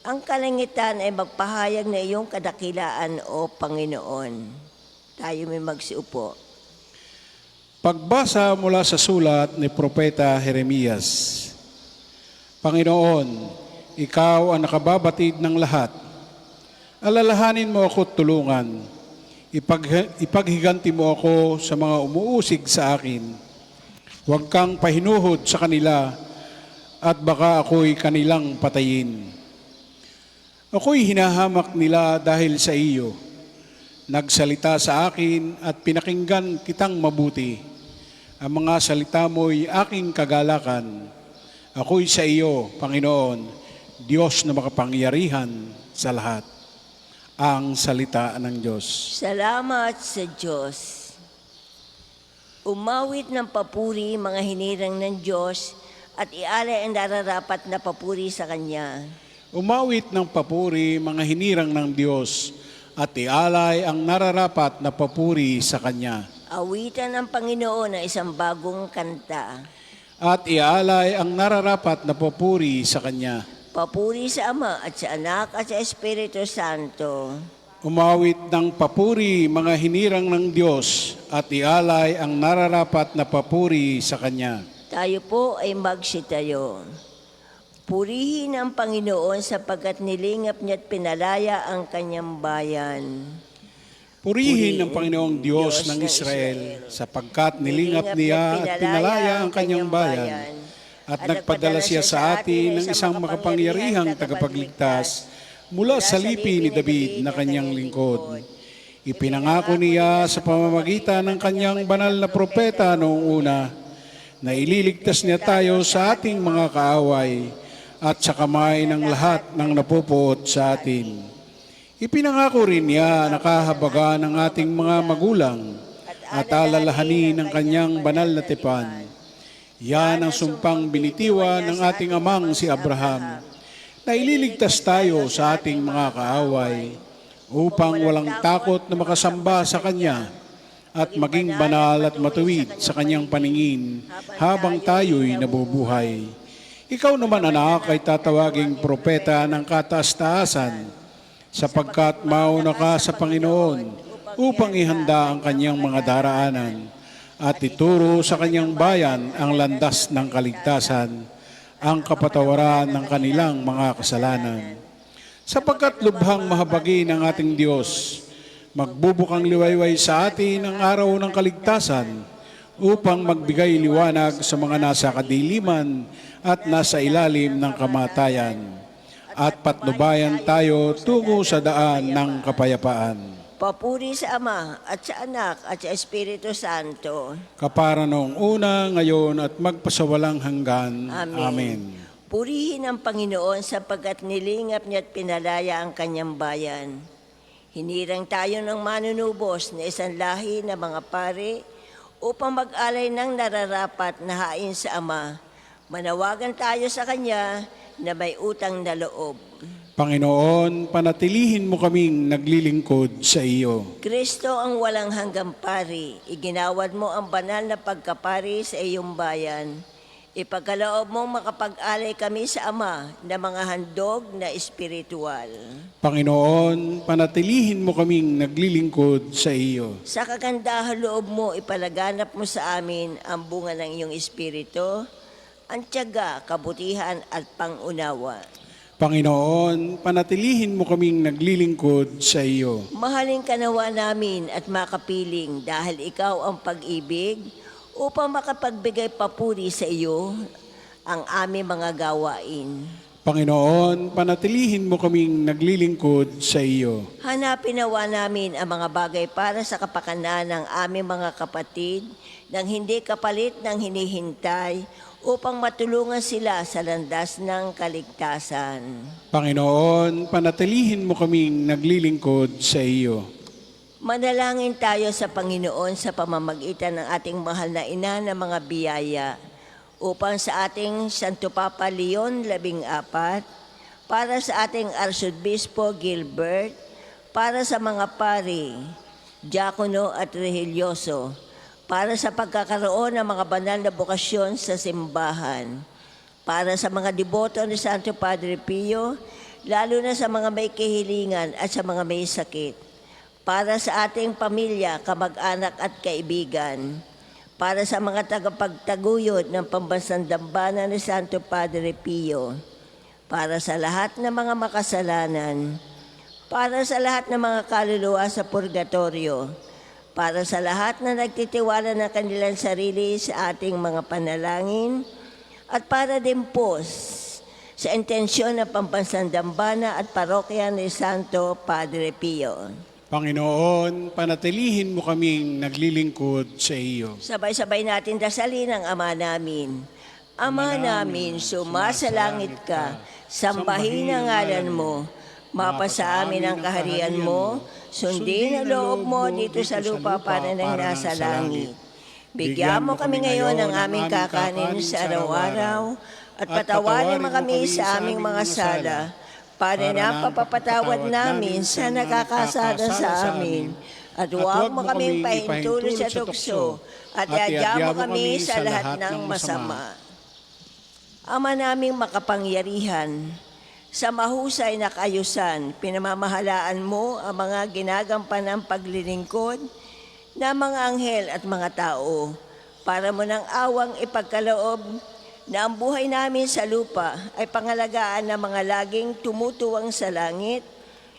Ang kalangitan ay magpahayag na iyong kadakilaan o Panginoon. Tayo may magsiupo. Pagbasa mula sa sulat ni Propeta Jeremias. Panginoon, ikaw ang nakababatid ng lahat. Alalahanin mo ako at tulungan. Ipaghiganti mo ako sa mga umuusig sa akin. Huwag kang pahinuhod sa kanila at baka ako'y kanilang patayin. Ako'y hinahamak nila dahil sa iyo. Nagsalita sa akin at pinakinggan kitang mabuti. Ang mga salita mo'y aking kagalakan. Ako'y sa iyo, Panginoon, Diyos na makapangyarihan sa lahat. ang salita ng Diyos. Salamat sa Diyos. Umawit ng papuri mga hinirang ng Diyos at ialay ang nararapat na papuri sa Kanya. Umawit ng papuri mga hinirang ng Diyos at ialay ang nararapat na papuri sa Kanya. Awitan ng Panginoon ng isang bagong kanta. At ialay ang nararapat na papuri sa Kanya. Papuri sa Ama at sa Anak at sa Espiritu Santo. Umawit ng papuri mga hinirang ng Diyos at ialay ang nararapat na papuri sa Kanya. Tayo po ay magsitayo. Purihin ang Panginoon sapagkat nilingap niya at pinalaya ang kanyang bayan. Purihin ang Panginoong Diyos ng Israel sapagkat nilingap niya at pinalaya ang kanyang bayan at nagpadala siya sa atin ng isang makapangyarihang tagapagligtas mula sa lipi ni David na kanyang lingkod. Ipinangako niya sa pamamagitan ng kanyang banal na propeta noong una na ililigtas niya tayo sa ating mga kaaway at sa kamay ng lahat ng napupuot sa atin. Ipinangako rin niya na kahabagan ng ating mga magulang at alalahanin ng kanyang banal na tipan. Yan ang sumpang binitiwan ng ating amang si Abraham na ililigtas tayo sa ating mga kaaway upang walang takot na makasamba sa Kanya at maging banal at matuwid sa Kanyang paningin habang tayo'y nabubuhay. Ikaw naman, anak, ay tatawaging propeta ng kataas-taasan sapagkat mauna ka sa Panginoon upang ihanda ang Kanyang mga daraanan at ituro sa Kanyang bayan ang landas ng kaligtasan, ang kapatawaran ng kanilang mga kasalanan. Sapagkat lubhang mahabagi ng ating Diyos, magbubukang liwayway sa atin ang araw ng kaligtasan upang magbigay liwanag sa mga nasa kadiliman at nasa ilalim ng kamatayan at patnubayan tayo tungo sa daan ng kapayapaan. Papuri sa Ama at sa Anak at sa Espiritu Santo. Kapara noong una, ngayon at magpasawalang hanggan. Amen. Amen. Purihin ang Panginoon sapagkat nilingap niya at pinalaya ang kanyang bayan. Hinirang tayo ng manunubos na isang lahi na mga pare upang mag-alay ng nararapat na hain sa Ama. Manawagan tayo sa Kanya na may utang na loob. Panginoon, panatilihin mo kaming naglilingkod sa iyo. Kristo ang walang hanggang pari, iginawad mo ang banal na pagkapari sa iyong bayan. Ipagkaloob mong makapag-alay kami sa Ama na mga handog na espiritual. Panginoon, panatilihin mo kaming naglilingkod sa iyo. Sa kagandahan loob mo, ipalaganap mo sa amin ang bunga ng iyong espiritu, ang tiyaga, kabutihan at pangunawa. Panginoon, panatilihin mo kaming naglilingkod sa iyo. Mahalin ka nawa namin at makapiling dahil ikaw ang pag-ibig upang makapagbigay papuri sa iyo ang aming mga gawain. Panginoon, panatilihin mo kaming naglilingkod sa iyo. Hanapin nawa namin ang mga bagay para sa kapakanan ng aming mga kapatid nang hindi kapalit ng hinihintay upang matulungan sila sa landas ng kaligtasan. Panginoon, panatilihin mo kaming naglilingkod sa iyo. Manalangin tayo sa Panginoon sa pamamagitan ng ating mahal na ina ng mga biyaya upang sa ating Santo Papa Leon 14, para sa ating Arsobispo Gilbert, para sa mga pari, diakono at religyoso, para sa pagkakaroon ng mga banal na bokasyon sa simbahan, para sa mga deboto ni Santo Padre Pio, lalo na sa mga may kahilingan at sa mga may sakit, para sa ating pamilya, kamag-anak at kaibigan, para sa mga tagapagtaguyod ng pambansang dambana ni Santo Padre Pio, para sa lahat ng mga makasalanan, para sa lahat ng mga kaluluwa sa purgatorio, para sa lahat na nagtitiwala ng kanilang sarili sa ating mga panalangin, at para din po sa intensyon ng pambansang dambana at parokya ni Santo Padre Pio. Panginoon, panatilihin mo kaming naglilingkod sa iyo. Sabay-sabay natin dasalin ang Ama namin. Ama namin, sumasalangit ka, sambahin ang ngalan mo, Mapasa amin ang kaharian mo, sundin ang loob mo dito sa lupa para nang nasa langit. Bigyan mo kami ngayon ng aming kakanin sa araw-araw, at patawarin mo kami sa aming mga sala, para na papapatawad namin sa nakakasala sa amin. At huwag mo kaming pahintulot sa tukso, at iadya mo kami sa lahat ng masama. Ama naming makapangyarihan, sa mahusay na kaayusan, pinamamahalaan mo ang mga ginagampan ng paglilingkod na mga anghel at mga tao, para mo ng awang ipagkaloob na ang buhay namin sa lupa ay pangalagaan ng mga laging tumutuwang sa langit,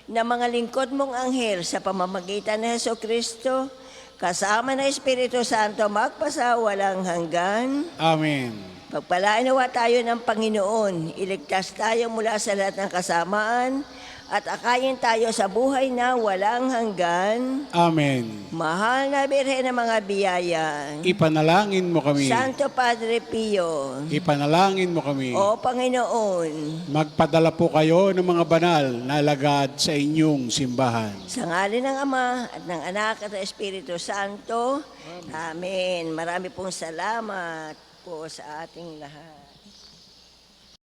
na mga lingkod mong anghel sa pamamagitan ng Jesucristo, kasama ng Espiritu Santo magpasawalang hanggan. Amen. Pagpalain nawa tayo ng Panginoon, iligtas tayo mula sa lahat ng kasamaan, at akayin tayo sa buhay na walang hanggan. Amen. Mahal na Birhen ng mga biyaya, Ipanalangin mo kami. Santo Padre Pio, Ipanalangin mo kami. O Panginoon, Magpadala po kayo ng mga banal na alagad sa inyong simbahan. sa ngalan ng Ama at ng Anak at ng Espiritu Santo. Amen. Marami pong salamat po sa ating lahat.